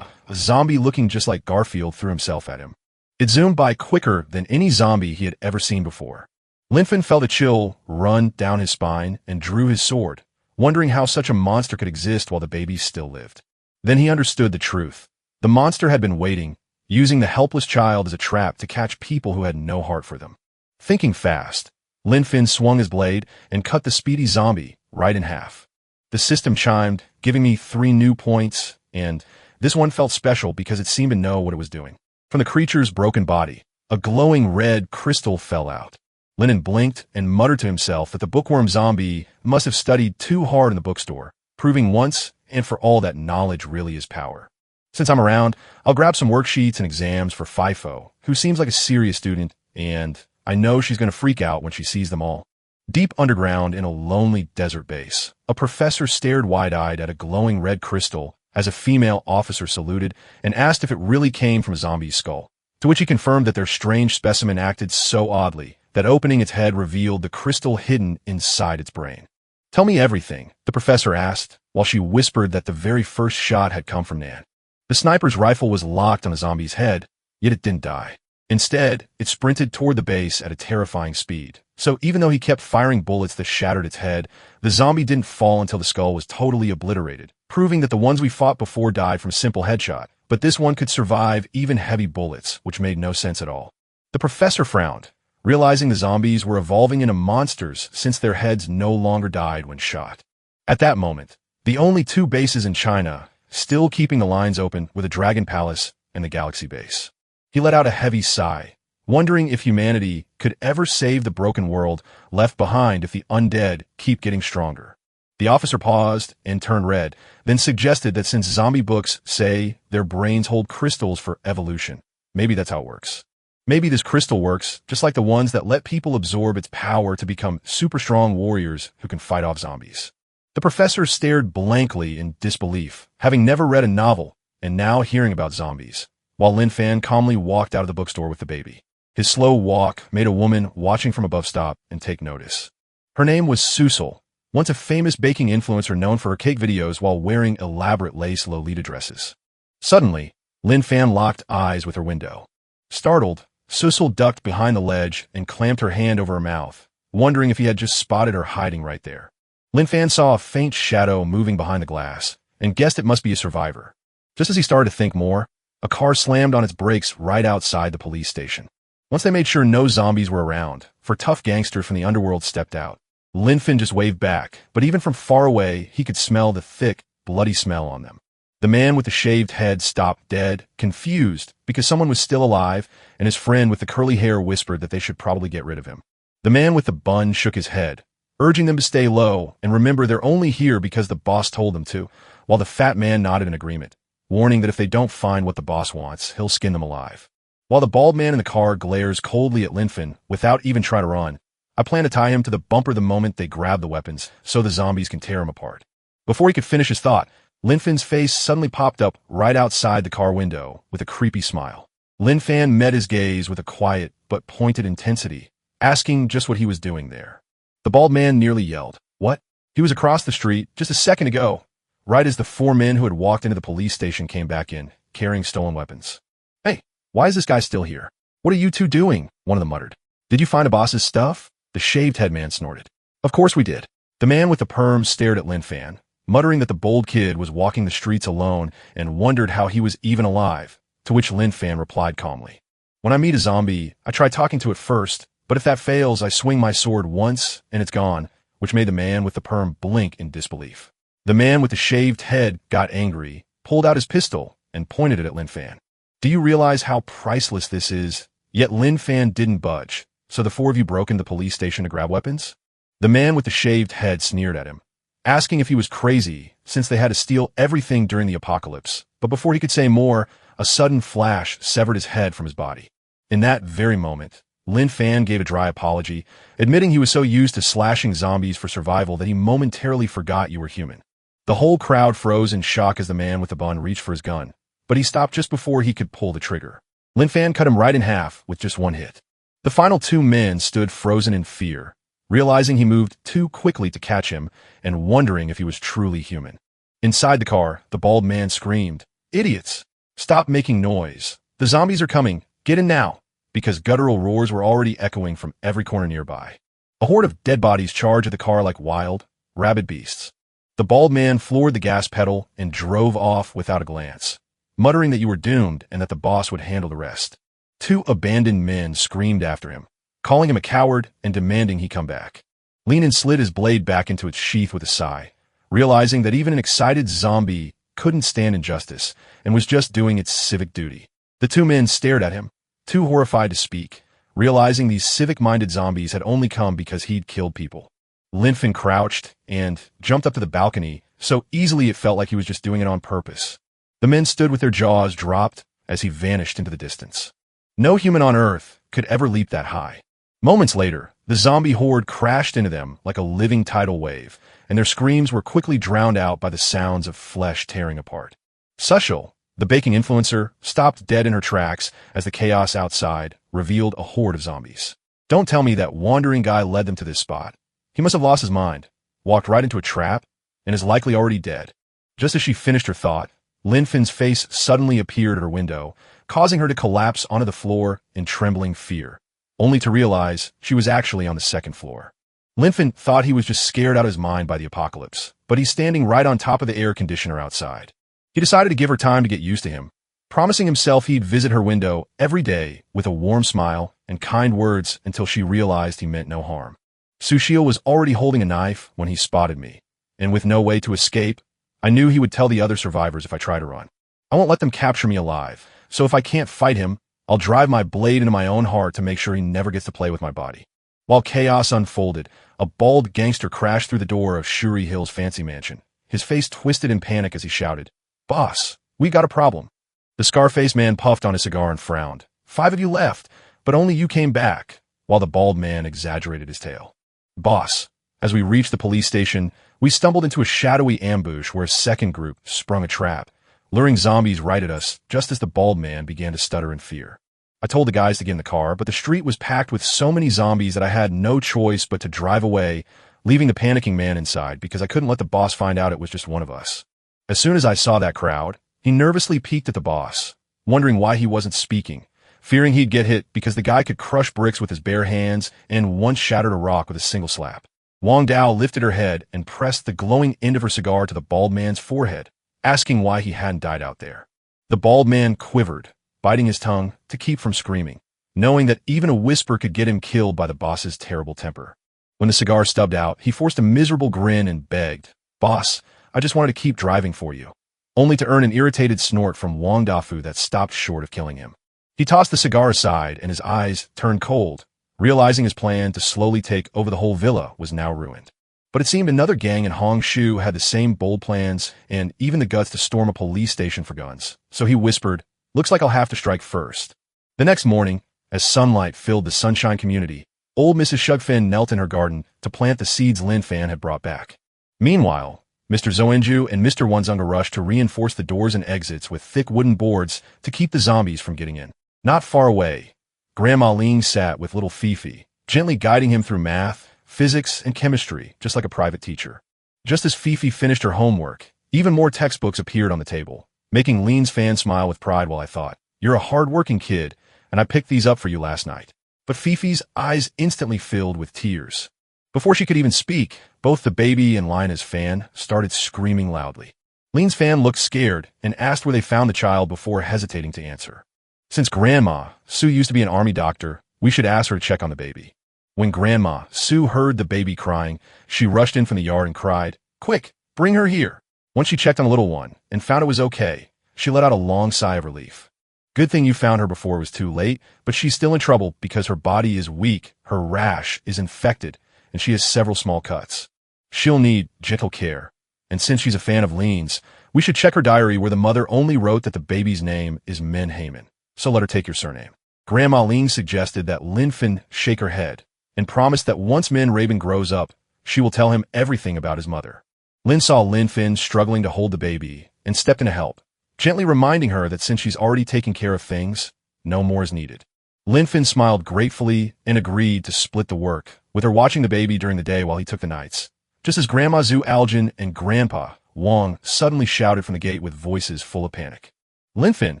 a zombie looking just like Garfield threw himself at him. It zoomed by quicker than any zombie he had ever seen before. Lin Fan felt a chill run down his spine and drew his sword, wondering how such a monster could exist while the baby still lived. Then he understood the truth. The monster had been waiting, using the helpless child as a trap to catch people who had no heart for them. Thinking fast, Lin Fan swung his blade and cut the speedy zombie right in half. The system chimed, giving me 3 new points, and this one felt special because it seemed to know what it was doing. From the creature's broken body, a glowing red crystal fell out. Lennon blinked and muttered to himself that the bookworm zombie must have studied too hard in the bookstore, proving once and for all that knowledge really is power. Since I'm around, I'll grab some worksheets and exams for FIFO, who seems like a serious student, and I know she's going to freak out when she sees them all. Deep underground in a lonely desert base, a professor stared wide-eyed at a glowing red crystal as a female officer saluted and asked if it really came from a zombie's skull, to which he confirmed that their strange specimen acted so oddly that opening its head revealed the crystal hidden inside its brain. "Tell me everything," the professor asked, while she whispered that the very first shot had come from Nan. The sniper's rifle was locked on the zombie's head, yet it didn't die. Instead, it sprinted toward the base at a terrifying speed. So even though he kept firing bullets that shattered its head, the zombie didn't fall until the skull was totally obliterated, proving that the ones we fought before died from a simple headshot. But this one could survive even heavy bullets, which made no sense at all. The professor frowned, realizing the zombies were evolving into monsters since their heads no longer died when shot. At that moment, the only two bases in China, still keeping the lines open, were the Dragon Palace and the Galaxy Base. He let out a heavy sigh, wondering if humanity could ever save the broken world left behind if the undead keep getting stronger. The officer paused and turned red, then suggested that since zombie books say their brains hold crystals for evolution, maybe that's how it works. Maybe this crystal works just like the ones that let people absorb its power to become super strong warriors who can fight off zombies. The professor stared blankly in disbelief, having never read a novel and now hearing about zombies, while Lin Fan calmly walked out of the bookstore with the baby. His slow walk made a woman watching from above stop and take notice. Her name was Susul, once a famous baking influencer known for her cake videos while wearing elaborate lace Lolita dresses. Suddenly, Lin Fan locked eyes with her window. Startled, Susul ducked behind the ledge and clamped her hand over her mouth, wondering if he had just spotted her hiding right there. Lin Fan saw a faint shadow moving behind the glass and guessed it must be a survivor. Just as he started to think more, a car slammed on its brakes right outside the police station. Once they made sure no zombies were around, four tough gangsters from the underworld stepped out. Lin Fan just waved back, but even from far away, he could smell the thick, bloody smell on them. The man with the shaved head stopped dead, confused, because someone was still alive, and his friend with the curly hair whispered that they should probably get rid of him. The man with the bun shook his head, urging them to stay low and remember they're only here because the boss told them to, while the fat man nodded in agreement, warning that if they don't find what the boss wants, he'll skin them alive. While the bald man in the car glares coldly at Lin Fan without even trying to run, I plan to tie him to the bumper the moment they grab the weapons so the zombies can tear him apart. Before he could finish his thought, Lin Fan's face suddenly popped up right outside the car window with a creepy smile. Lin Fan met his gaze with a quiet but pointed intensity, asking just what he was doing there. The bald man nearly yelled, "What?" He was across the street just a second ago, right as the four men who had walked into the police station came back in, carrying stolen weapons. "Hey, why is this guy still here? What are you two doing?" one of them muttered. "Did you find a boss's stuff?" The shaved head man snorted. "Of course we did." The man with the perm stared at Lin Fan, muttering that the bold kid was walking the streets alone and wondered how he was even alive, to which Lin Fan replied calmly, "When I meet a zombie, I try talking to it first, but if that fails, I swing my sword once and it's gone," which made the man with the perm blink in disbelief. The man with the shaved head got angry, pulled out his pistol, and pointed it at Lin Fan. "Do you realize how priceless this is?" Yet Lin Fan didn't budge. "So the four of you broke into the police station to grab weapons?" The man with the shaved head sneered at him, asking if he was crazy since they had to steal everything during the apocalypse. But before he could say more, a sudden flash severed his head from his body. In that very moment, Lin Fan gave a dry apology, admitting he was so used to slashing zombies for survival that he momentarily forgot you were human. The whole crowd froze in shock as the man with the bun reached for his gun, but he stopped just before he could pull the trigger. Lin Fan cut him right in half with just one hit. The final two men stood frozen in fear, realizing he moved too quickly to catch him and wondering if he was truly human. Inside the car, the bald man screamed, "Idiots! Stop making noise. The zombies are coming. Get in now," because guttural roars were already echoing from every corner nearby. A horde of dead bodies charged at the car like wild, rabid beasts. The bald man floored the gas pedal and drove off without a glance, muttering that you were doomed and that the boss would handle the rest. Two abandoned men screamed after him, calling him a coward and demanding he come back. Lenin slid his blade back into its sheath with a sigh, realizing that even an excited zombie couldn't stand injustice and was just doing its civic duty. The two men stared at him, too horrified to speak, realizing these civic-minded zombies had only come because he'd killed people. Lin Fan crouched and jumped up to the balcony so easily it felt like he was just doing it on purpose. The men stood with their jaws dropped as he vanished into the distance. No human on Earth could ever leap that high. Moments later, the zombie horde crashed into them like a living tidal wave, and their screams were quickly drowned out by the sounds of flesh tearing apart. Sushil, the baking influencer, stopped dead in her tracks as the chaos outside revealed a horde of zombies. Don't tell me that wandering guy led them to this spot. He must have lost his mind, walked right into a trap, and is likely already dead. Just as she finished her thought, Lin Fan's face suddenly appeared at her window, causing her to collapse onto the floor in trembling fear, only to realize she was actually on the second floor. Linfin thought he was just scared out of his mind by the apocalypse, but he's standing right on top of the air conditioner outside. He decided to give her time to get used to him, promising himself he'd visit her window every day with a warm smile and kind words until she realized he meant no harm. Sushil was already holding a knife when he spotted me, and with no way to escape, I knew he would tell the other survivors if I tried to run. I won't let them capture me alive, so if I can't fight him, I'll drive my blade into my own heart to make sure he never gets to play with my body. While chaos unfolded, a bald gangster crashed through the door of Shuri Hill's fancy mansion, his face twisted in panic as he shouted, "Boss, we got a problem." The Scarface man puffed on his cigar and frowned. "5 of you left, but only you came back," while the bald man exaggerated his tale. "Boss." As we reached the police station, we stumbled into a shadowy ambush where a second group sprung a trap, luring zombies right at us just as the bald man began to stutter in fear. I told the guys to get in the car, but the street was packed with so many zombies that I had no choice but to drive away, leaving the panicking man inside because I couldn't let the boss find out it was just one of us. As soon as I saw that crowd, he nervously peeked at the boss, wondering why he wasn't speaking, fearing he'd get hit because the guy could crush bricks with his bare hands and once shattered a rock with a single slap. Wang Dao lifted her head and pressed the glowing end of her cigar to the bald man's forehead, asking why he hadn't died out there. The bald man quivered, biting his tongue to keep from screaming, knowing that even a whisper could get him killed by the boss's terrible temper. When the cigar stubbed out, he forced a miserable grin and begged, "Boss, I just wanted to keep driving for you," only to earn an irritated snort from Wang Dafu that stopped short of killing him. He tossed the cigar aside and his eyes turned cold, realizing his plan to slowly take over the whole villa was now ruined. But it seemed another gang in Hongshu had the same bold plans and even the guts to storm a police station for guns. So he whispered, "Looks like I'll have to strike first." The next morning, as sunlight filled the Sunshine community, old Mrs. Shugfin knelt in her garden to plant the seeds Lin Fan had brought back. Meanwhile, Mr. Zoenju and Mr. Wanzunga rushed to reinforce the doors and exits with thick wooden boards to keep the zombies from getting in. Not far away, Grandma Ling sat with little Fifi, gently guiding him through math, physics, and chemistry, just like a private teacher. Just as Fifi finished her homework, even more textbooks appeared on the table, making Ling's fan smile with pride while I thought, "You're a hard-working kid, and I picked these up for you last night." But Fifi's eyes instantly filled with tears. Before she could even speak, both the baby and Lina's fan started screaming loudly. Ling's fan looked scared and asked where they found the child before hesitating to answer. Since Grandma Sue used to be an army doctor, we should ask her to check on the baby. When Grandma Sue heard the baby crying, she rushed in from the yard and cried, "Quick, bring her here." Once she checked on the little one and found it was okay, she let out a long sigh of relief. "Good thing you found her before it was too late, but she's still in trouble because her body is weak, her rash is infected, and she has several small cuts. She'll need gentle care. And since she's a fan of Lean's, we should check her diary where the mother only wrote that the baby's name is Min Heyman. So let her take your surname." Grandma Ling suggested that Linfin shake her head and promised that once Min Raven grows up, she will tell him everything about his mother. Lin saw Linfin struggling to hold the baby and stepped in to help, gently reminding her that since she's already taken care of things, no more is needed. Linfin smiled gratefully and agreed to split the work, with her watching the baby during the day while he took the nights. Just as Grandma Zhu Aljin and Grandpa Wang suddenly shouted from the gate with voices full of panic, "Linfin,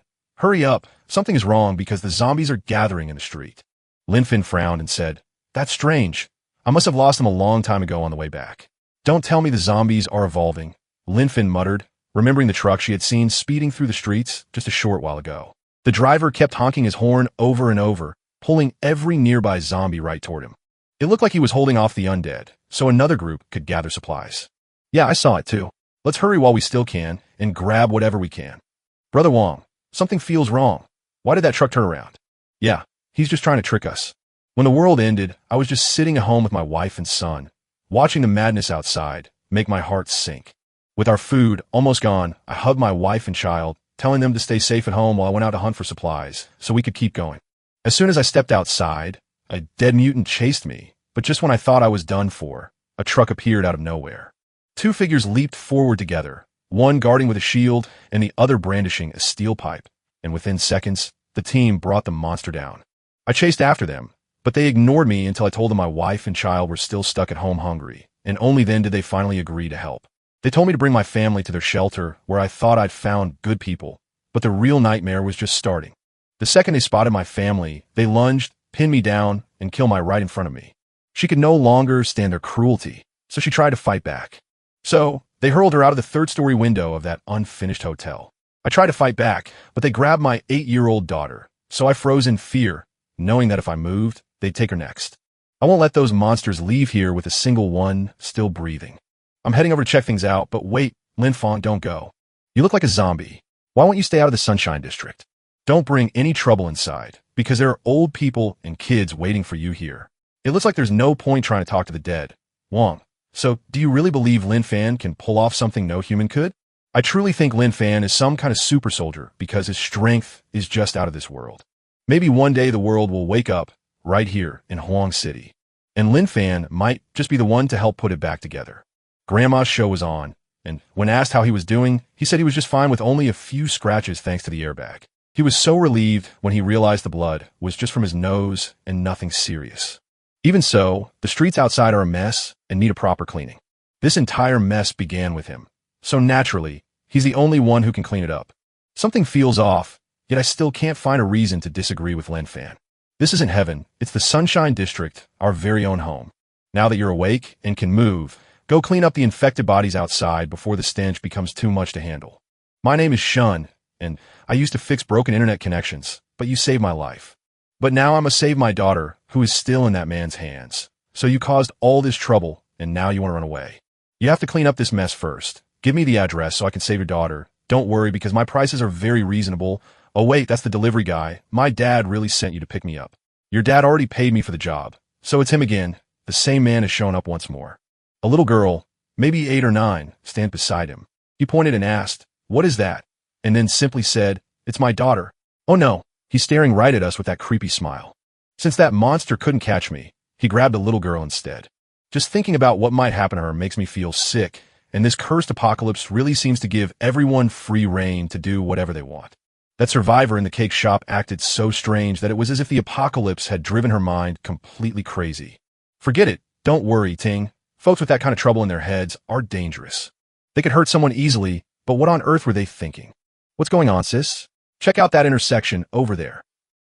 hurry up, something is wrong because the zombies are gathering in the street." Linfin frowned and said, "That's strange. I must have lost them a long time ago on the way back." "Don't tell me the zombies are evolving," Linfin muttered, remembering the truck she had seen speeding through the streets just a short while ago. The driver kept honking his horn over and over, pulling every nearby zombie right toward him. It looked like he was holding off the undead, so another group could gather supplies. "Yeah, I saw it too. Let's hurry while we still can and grab whatever we can." "Brother Wong, something feels wrong. Why did that truck turn around?" "Yeah, he's just trying to trick us." When the world ended, I was just sitting at home with my wife and son, watching the madness outside make my heart sink. With our food almost gone, I hugged my wife and child, telling them to stay safe at home while I went out to hunt for supplies so we could keep going. As soon as I stepped outside, a dead mutant chased me, but just when I thought I was done for, a truck appeared out of nowhere. Two figures leaped forward together, one guarding with a shield and the other brandishing a steel pipe, and within seconds, the team brought the monster down. I chased after them, but they ignored me until I told them my wife and child were still stuck at home hungry, and only then did they finally agree to help. They told me to bring my family to their shelter where I thought I'd found good people, but the real nightmare was just starting. The second they spotted my family, they lunged, pinned me down, and killed my right in front of me. She could no longer stand their cruelty, so she tried to fight back. So, they hurled her out of the third-story window of that unfinished hotel. I tried to fight back, but they grabbed my 8-year-old daughter, so I froze in fear, knowing that if I moved, they'd take her next. I won't let those monsters leave here with a single one still breathing. I'm heading over to check things out, but wait, Lin Fang, don't go. You look like a zombie. Why won't you stay out of the Sunshine District? Don't bring any trouble inside, because there are old people and kids waiting for you here. It looks like there's no point trying to talk to the dead. Wong, so do you really believe Lin Fan can pull off something no human could? I truly think Lin Fan is some kind of super soldier because his strength is just out of this world. Maybe one day the world will wake up right here in Huang City, and Lin Fan might just be the one to help put it back together. Grandma's show was on, and when asked how he was doing, he said he was just fine with only a few scratches thanks to the airbag. He was so relieved when he realized the blood was just from his nose and nothing serious. Even so, the streets outside are a mess and need a proper cleaning. This entire mess began with him, so naturally, he's the only one who can clean it up. Something feels off, yet I still can't find a reason to disagree with Lin Fan. This isn't heaven, it's the Sunshine District, our very own home. Now that you're awake and can move, go clean up the infected bodies outside before the stench becomes too much to handle. My name is Shun, and I used to fix broken internet connections, but you saved my life. But now I must save my daughter, who is still in that man's hands. So you caused all this trouble, and now you want to run away. You have to clean up this mess first. Give me the address so I can save your daughter. Don't worry, because my prices are very reasonable. Oh wait, that's the delivery guy. My dad really sent you to pick me up. Your dad already paid me for the job. So it's him again. The same man has shown up once more. A little girl, maybe 8 or 9, stands beside him. He pointed and asked, "What is that?" And then simply said, "It's my daughter." Oh no, he's staring right at us with that creepy smile. Since that monster couldn't catch me, he grabbed a little girl instead. Just thinking about what might happen to her makes me feel sick, and this cursed apocalypse really seems to give everyone free rein to do whatever they want. That survivor in the cake shop acted so strange that it was as if the apocalypse had driven her mind completely crazy. Forget it, don't worry, Ting. Folks with that kind of trouble in their heads are dangerous. They could hurt someone easily, but what on earth were they thinking? What's going on, sis? Check out that intersection over there.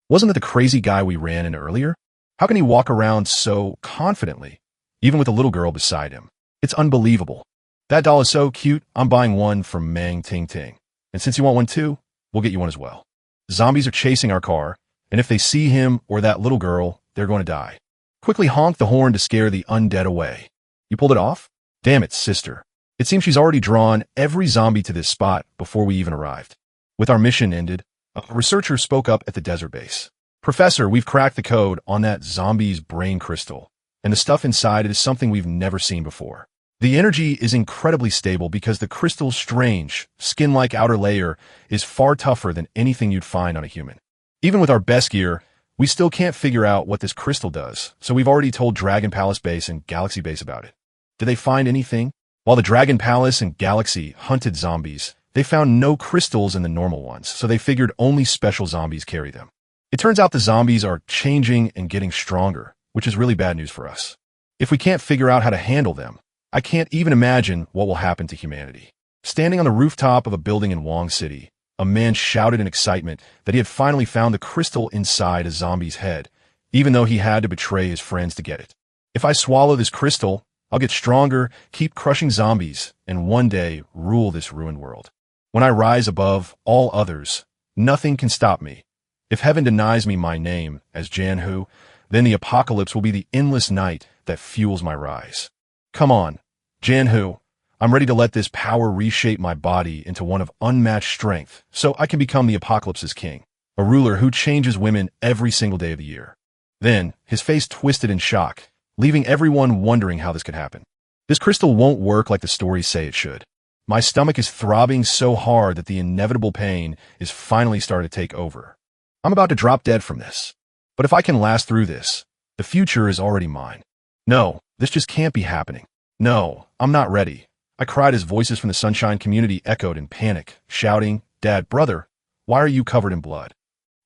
Wasn't it the crazy guy we ran into earlier? How can he walk around so confidently, even with a little girl beside him? It's unbelievable. That doll is so cute, I'm buying one from Mang Ting Ting. And since you want one too, we'll get you one as well. Zombies are chasing our car, and if they see him or that little girl, they're going to die. Quickly honk the horn to scare the undead away. You pulled it off? Damn it, sister. It seems she's already drawn every zombie to this spot before we even arrived. With our mission ended, a researcher spoke up at the desert base. "Professor, we've cracked the code on that zombie's brain crystal, and the stuff inside it is something we've never seen before. The energy is incredibly stable because the crystal's strange, skin-like outer layer is far tougher than anything you'd find on a human. Even with our best gear, we still can't figure out what this crystal does, so we've already told Dragon Palace Base and Galaxy Base about it. Did they find anything? While the Dragon Palace and Galaxy hunted zombies, they found no crystals in the normal ones, so they figured only special zombies carry them. It turns out the zombies are changing and getting stronger, which is really bad news for us. If we can't figure out how to handle them, I can't even imagine what will happen to humanity." Standing on the rooftop of a building in Wong City, a man shouted in excitement that he had finally found the crystal inside a zombie's head, even though he had to betray his friends to get it. "If I swallow this crystal, I'll get stronger, keep crushing zombies, and one day rule this ruined world. When I rise above all others, nothing can stop me. If heaven denies me my name as Janhu, then the apocalypse will be the endless night that fuels my rise. Come on, Janhu, I'm ready to let this power reshape my body into one of unmatched strength so I can become the apocalypse's king, a ruler who changes women every single day of the year." Then, his face twisted in shock, leaving everyone wondering how this could happen. "This crystal won't work like the stories say it should. My stomach is throbbing so hard that the inevitable pain is finally starting to take over. I'm about to drop dead from this. But if I can last through this, the future is already mine. No, this just can't be happening. No, I'm not ready." I cried as voices from the Sunshine community echoed in panic, shouting, "Dad, brother, why are you covered in blood?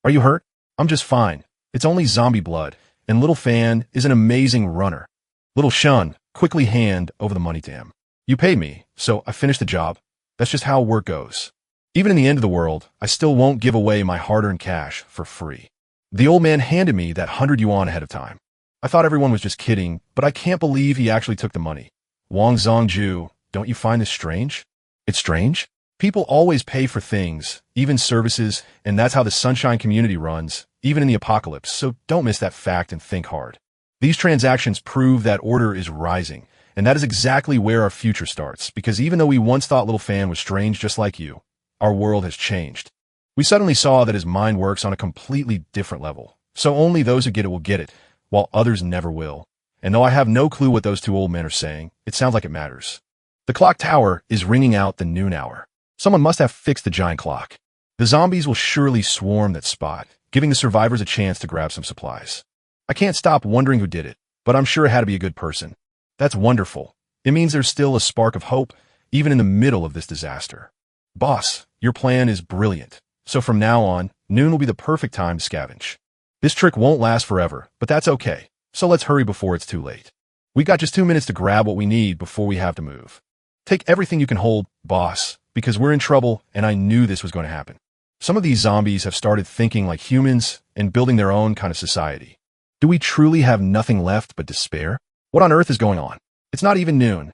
Are you hurt?" "I'm just fine. It's only zombie blood, and Little Fan is an amazing runner." Little Shun quickly hand over the money to him. "You paid me, so I finished the job. That's just how work goes." Even in the end of the world, I still won't give away my hard-earned cash for free. The old man handed me that 100 yuan ahead of time. I thought everyone was just kidding, but I can't believe he actually took the money. Wang Zongju, don't you find this strange? It's strange? People always pay for things, even services, and that's how the Sunshine community runs, even in the apocalypse, so don't miss that fact and think hard. These transactions prove that order is rising, and that is exactly where our future starts, because even though we once thought Little Fan was strange just like you, our world has changed. We suddenly saw that his mind works on a completely different level, so only those who get it will get it, while others never will. And though I have no clue what those two old men are saying, it sounds like it matters. The clock tower is ringing out the noon hour. Someone must have fixed the giant clock. The zombies will surely swarm that spot, giving the survivors a chance to grab some supplies. I can't stop wondering who did it, but I'm sure it had to be a good person. That's wonderful. It means there's still a spark of hope, even in the middle of this disaster. Boss, your plan is brilliant. So from now on, noon will be the perfect time to scavenge. This trick won't last forever, but that's okay. So let's hurry before it's too late. We got just 2 minutes to grab what we need before we have to move. Take everything you can hold, boss, because we're in trouble and I knew this was going to happen. Some of these zombies have started thinking like humans and building their own kind of society. Do we truly have nothing left but despair? What on earth is going on? It's not even noon.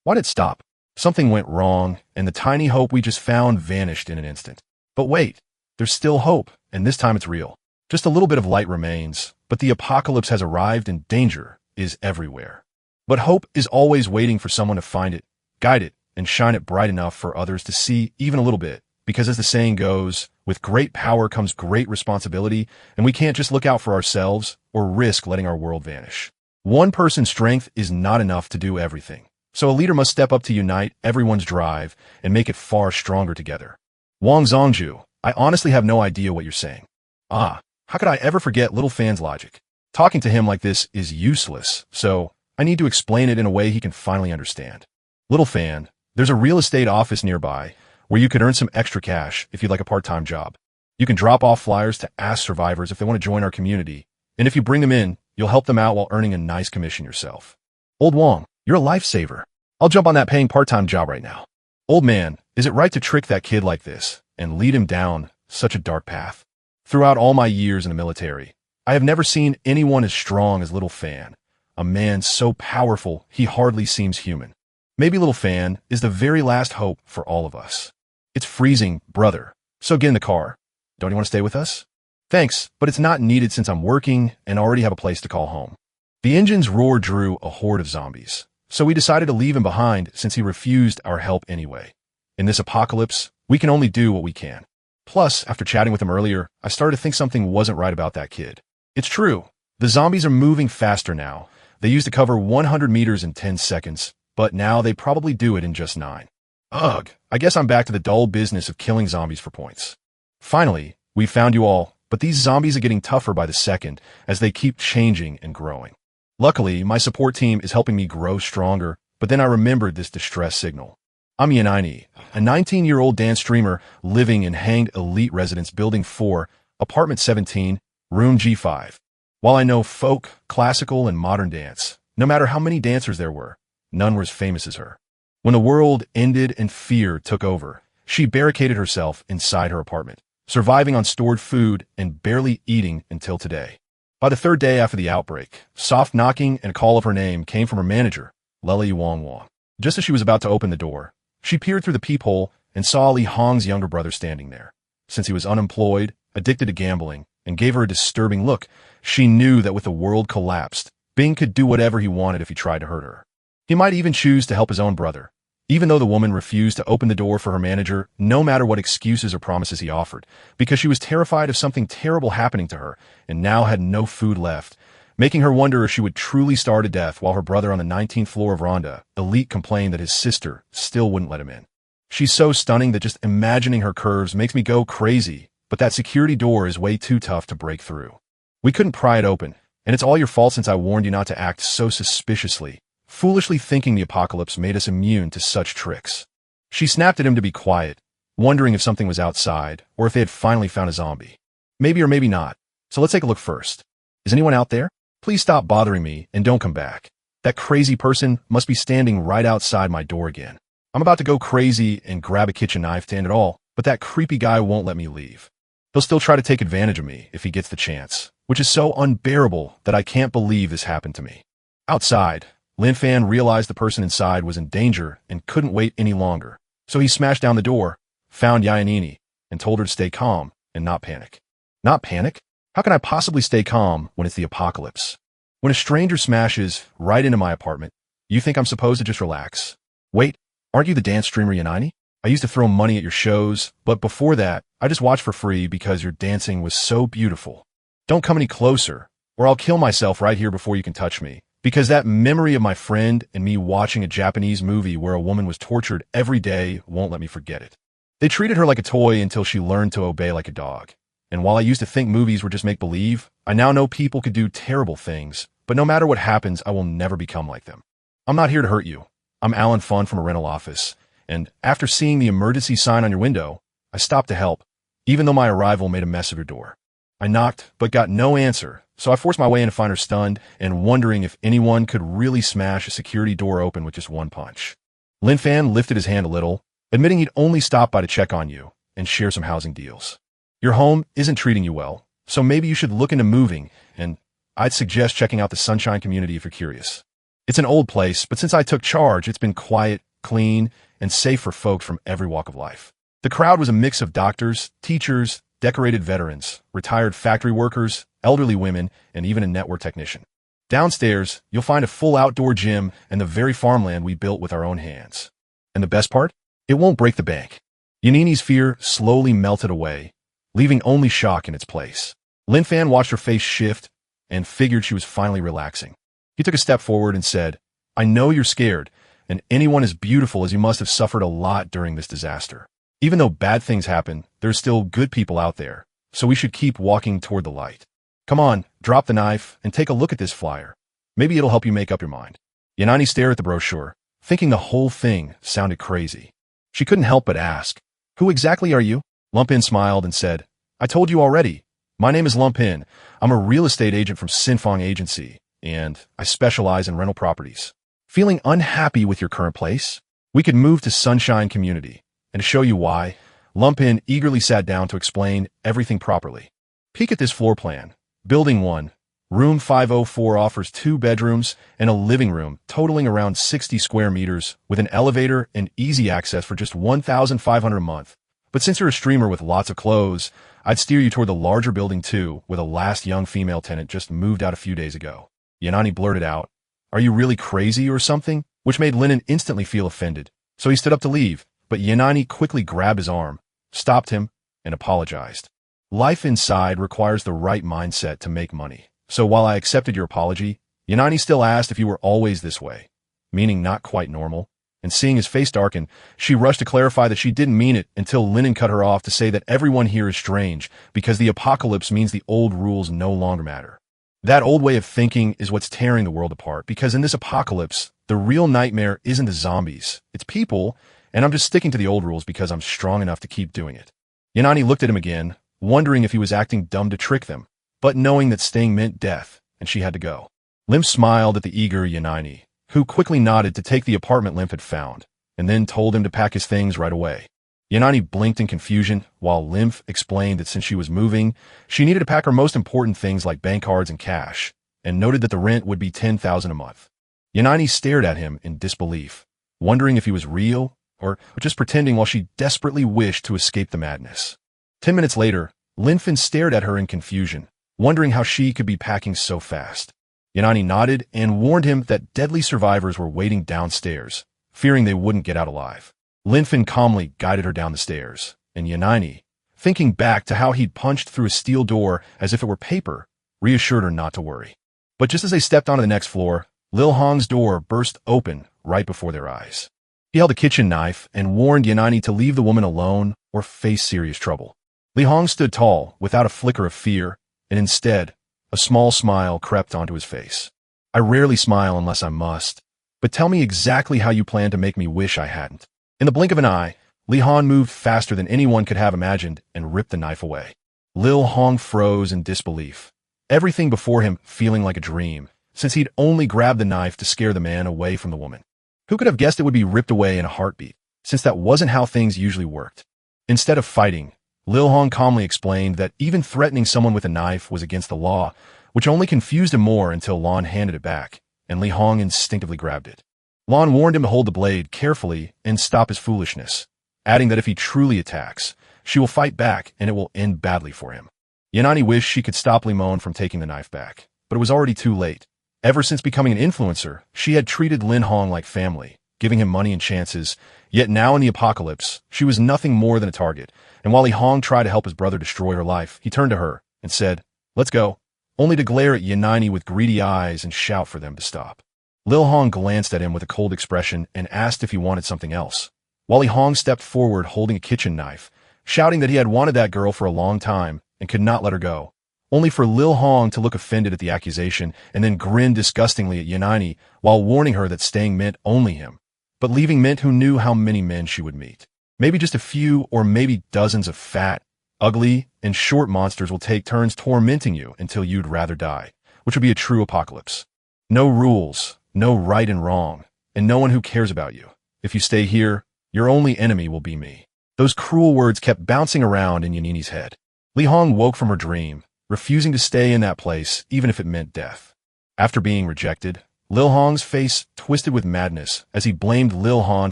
Why did it stop? Something went wrong, and the tiny hope we just found vanished in an instant. But wait, there's still hope, and this time it's real. Just a little bit of light remains, but the apocalypse has arrived and danger is everywhere. But hope is always waiting for someone to find it, guide it, and shine it bright enough for others to see even a little bit. Because as the saying goes, with great power comes great responsibility, and we can't just look out for ourselves or risk letting our world vanish. One person's strength is not enough to do everything. So a leader must step up to unite everyone's drive and make it far stronger together. Wang Zongju, I honestly have no idea what you're saying. How could I ever forget Little Fan's logic? Talking to him like this is useless, so I need to explain it in a way he can finally understand. Little Fan, there's a real estate office nearby where you could earn some extra cash if you'd like a part-time job. You can drop off flyers to ask survivors if they want to join our community, and if you bring them in, you'll help them out while earning a nice commission yourself. Old Wang, you're a lifesaver. I'll jump on that paying part-time job right now. Old man, is it right to trick that kid like this and lead him down such a dark path? Throughout all my years in the military, I have never seen anyone as strong as Little Fan, a man so powerful he hardly seems human. Maybe Little Fan is the very last hope for all of us. It's freezing, brother, so get in the car. Don't you want to stay with us? Thanks, but it's not needed since I'm working and already have a place to call home. The engine's roar drew a horde of zombies, so we decided to leave him behind since he refused our help anyway. In this apocalypse, we can only do what we can. Plus, after chatting with him earlier, I started to think something wasn't right about that kid. It's true. The zombies are moving faster now. They used to cover 100 meters in 10 seconds, but now they probably do it in just 9. Ugh, I guess I'm back to the dull business of killing zombies for points. Finally, we found you all, but these zombies are getting tougher by the second as they keep changing and growing. Luckily, my support team is helping me grow stronger, but then I remembered this distress signal. I'm Yanaini, a 19-year-old dance streamer living in Hanged Elite Residence Building 4, Apartment 17, Room G5. While I know folk, classical, and modern dance, no matter how many dancers there were, none were as famous as her. When the world ended and fear took over, she barricaded herself inside her apartment, surviving on stored food and barely eating until today. By the 3rd day after the outbreak, soft knocking and a call of her name came from her manager, Lely Wang Wang. Just as she was about to open the door, she peered through the peephole and saw Li Hong's younger brother standing there. Since he was unemployed, addicted to gambling, and gave her a disturbing look, she knew that with the world collapsed, Bing could do whatever he wanted if he tried to hurt her. He might even choose to help his own brother. Even though the woman refused to open the door for her manager, no matter what excuses or promises he offered, because she was terrified of something terrible happening to her and now had no food left, making her wonder if she would truly starve to death while her brother on the 19th floor of Rhonda, Elite, complained that his sister still wouldn't let him in. She's so stunning that just imagining her curves makes me go crazy, but that security door is way too tough to break through. We couldn't pry it open, and it's all your fault since I warned you not to act so suspiciously, foolishly thinking the apocalypse made us immune to such tricks. She snapped at him to be quiet, wondering if something was outside or if they had finally found a zombie. Maybe or maybe not, so let's take a look first. Is anyone out there? Please stop bothering me and don't come back. That crazy person must be standing right outside my door again. I'm about to go crazy and grab a kitchen knife to end it all, but that creepy guy won't let me leave. He'll still try to take advantage of me if he gets the chance, which is so unbearable that I can't believe this happened to me. Outside, Lin Fan realized the person inside was in danger and couldn't wait any longer, so he smashed down the door, found Yanini, and told her to stay calm and not panic. Not panic? How can I possibly stay calm when it's the apocalypse? When a stranger smashes right into my apartment, you think I'm supposed to just relax? Wait, aren't you the dance streamer Yanini? I used to throw money at your shows, but before that, I just watched for free because your dancing was so beautiful. Don't come any closer, or I'll kill myself right here before you can touch me, because that memory of my friend and me watching a Japanese movie where a woman was tortured every day won't let me forget it. They treated her like a toy until she learned to obey like a dog. And while I used to think movies were just make-believe, I now know people could do terrible things, but no matter what happens, I will never become like them. I'm not here to hurt you. I'm Alan Fun from a rental office, and after seeing the emergency sign on your window, I stopped to help, even though my arrival made a mess of your door. I knocked, but got no answer, so I forced my way in to find her stunned and wondering if anyone could really smash a security door open with just one punch. Lin Fan lifted his hand a little, admitting he'd only stopped by to check on you and share some housing deals. Your home isn't treating you well, so maybe you should look into moving, and I'd suggest checking out the Sunshine community if you're curious. It's an old place, but since I took charge, it's been quiet, clean, and safe for folks from every walk of life. The crowd was a mix of doctors, teachers, decorated veterans, retired factory workers, elderly women, and even a network technician. Downstairs, you'll find a full outdoor gym and the very farmland we built with our own hands. And the best part? It won't break the bank. Yanini's fear slowly melted away, leaving only shock in its place. Lin Fan watched her face shift and figured she was finally relaxing. He took a step forward and said, I know you're scared, and anyone as beautiful as you must have suffered a lot during this disaster. Even though bad things happen, there's still good people out there, so we should keep walking toward the light. Come on, drop the knife and take a look at this flyer. Maybe it'll help you make up your mind. Yanini stared at the brochure, thinking the whole thing sounded crazy. She couldn't help but ask, Who exactly are you? Lumpin smiled and said, I told you already. My name is Lumpin. I'm a real estate agent from Sinfong Agency, and I specialize in rental properties. Feeling unhappy with your current place? We could move to Sunshine Community. And to show you why, Lumpin eagerly sat down to explain everything properly. Peek at this floor plan. Building 1, room 504 offers 2 bedrooms and a living room totaling around 60 square meters with an elevator and easy access for just $1,500 a month. But since you're a streamer with lots of clothes, I'd steer you toward the larger building 2, where the last young female tenant just moved out a few days ago. Yanani blurted out, Are you really crazy or something? Which made Lennon instantly feel offended, so he stood up to leave, but Yanani quickly grabbed his arm, stopped him, and apologized. Life inside requires the right mindset to make money, so while I accepted your apology, Yanani still asked if you were always this way, meaning not quite normal, and seeing his face darken, she rushed to clarify that she didn't mean it until Lennon cut her off to say that everyone here is strange because the apocalypse means the old rules no longer matter. That old way of thinking is what's tearing the world apart, because in this apocalypse, the real nightmare isn't the zombies, it's people, and I'm just sticking to the old rules because I'm strong enough to keep doing it. Yanani looked at him again, wondering if he was acting dumb to trick them, but knowing that staying meant death, and she had to go. Lim smiled at the eager Yanani, who quickly nodded to take the apartment Lim had found, and then told him to pack his things right away. Yanani blinked in confusion, while Lim explained that since she was moving, she needed to pack her most important things like bank cards and cash, and noted that the rent would be $10,000 a month. Yanani stared at him in disbelief, wondering if he was real, or just pretending while she desperately wished to escape the madness. 10 minutes later, Linfin stared at her in confusion, wondering how she could be packing so fast. Yanani nodded and warned him that deadly survivors were waiting downstairs, fearing they wouldn't get out alive. Linfin calmly guided her down the stairs, and Yanani, thinking back to how he'd punched through a steel door as if it were paper, reassured her not to worry. But just as they stepped onto the next floor, Lil Hong's door burst open right before their eyes. He held a kitchen knife and warned Yanani to leave the woman alone or face serious trouble. Li Hong stood tall, without a flicker of fear, and instead, a small smile crept onto his face. I rarely smile unless I must, but tell me exactly how you plan to make me wish I hadn't. In the blink of an eye, Li Hong moved faster than anyone could have imagined and ripped the knife away. Lil Hong froze in disbelief, everything before him feeling like a dream, since he'd only grabbed the knife to scare the man away from the woman. Who could have guessed it would be ripped away in a heartbeat, since that wasn't how things usually worked? Instead of fighting, Lil Hong calmly explained that even threatening someone with a knife was against the law, which only confused him more until Lon handed it back, and Li Hong instinctively grabbed it. Lon warned him to hold the blade carefully and stop his foolishness, adding that if he truly attacks, she will fight back and it will end badly for him. Yanani wished she could stop Limon from taking the knife back, but it was already too late. Ever since becoming an influencer, she had treated Lin Hong like family, giving him money and chances, yet now in the apocalypse, she was nothing more than a target, and while Li Hong tried to help his brother destroy her life, he turned to her and said, "Let's go," only to glare at Yanani with greedy eyes and shout for them to stop. Lil Hong glanced at him with a cold expression and asked if he wanted something else, while Li Hong stepped forward holding a kitchen knife, shouting that he had wanted that girl for a long time and could not let her go, only for Lil Hong to look offended at the accusation and then grin disgustingly at Yanani while warning her that staying meant only him, but leaving meant who knew how many men she would meet. Maybe just a few or maybe dozens of fat, ugly, and short monsters will take turns tormenting you until you'd rather die, which would be a true apocalypse. No rules, no right and wrong, and no one who cares about you. If you stay here, your only enemy will be me. Those cruel words kept bouncing around in Yanini's head. Li Hong woke from her dream, refusing to stay in that place even if it meant death. After being rejected, Lil Hong's face twisted with madness as he blamed Lil Han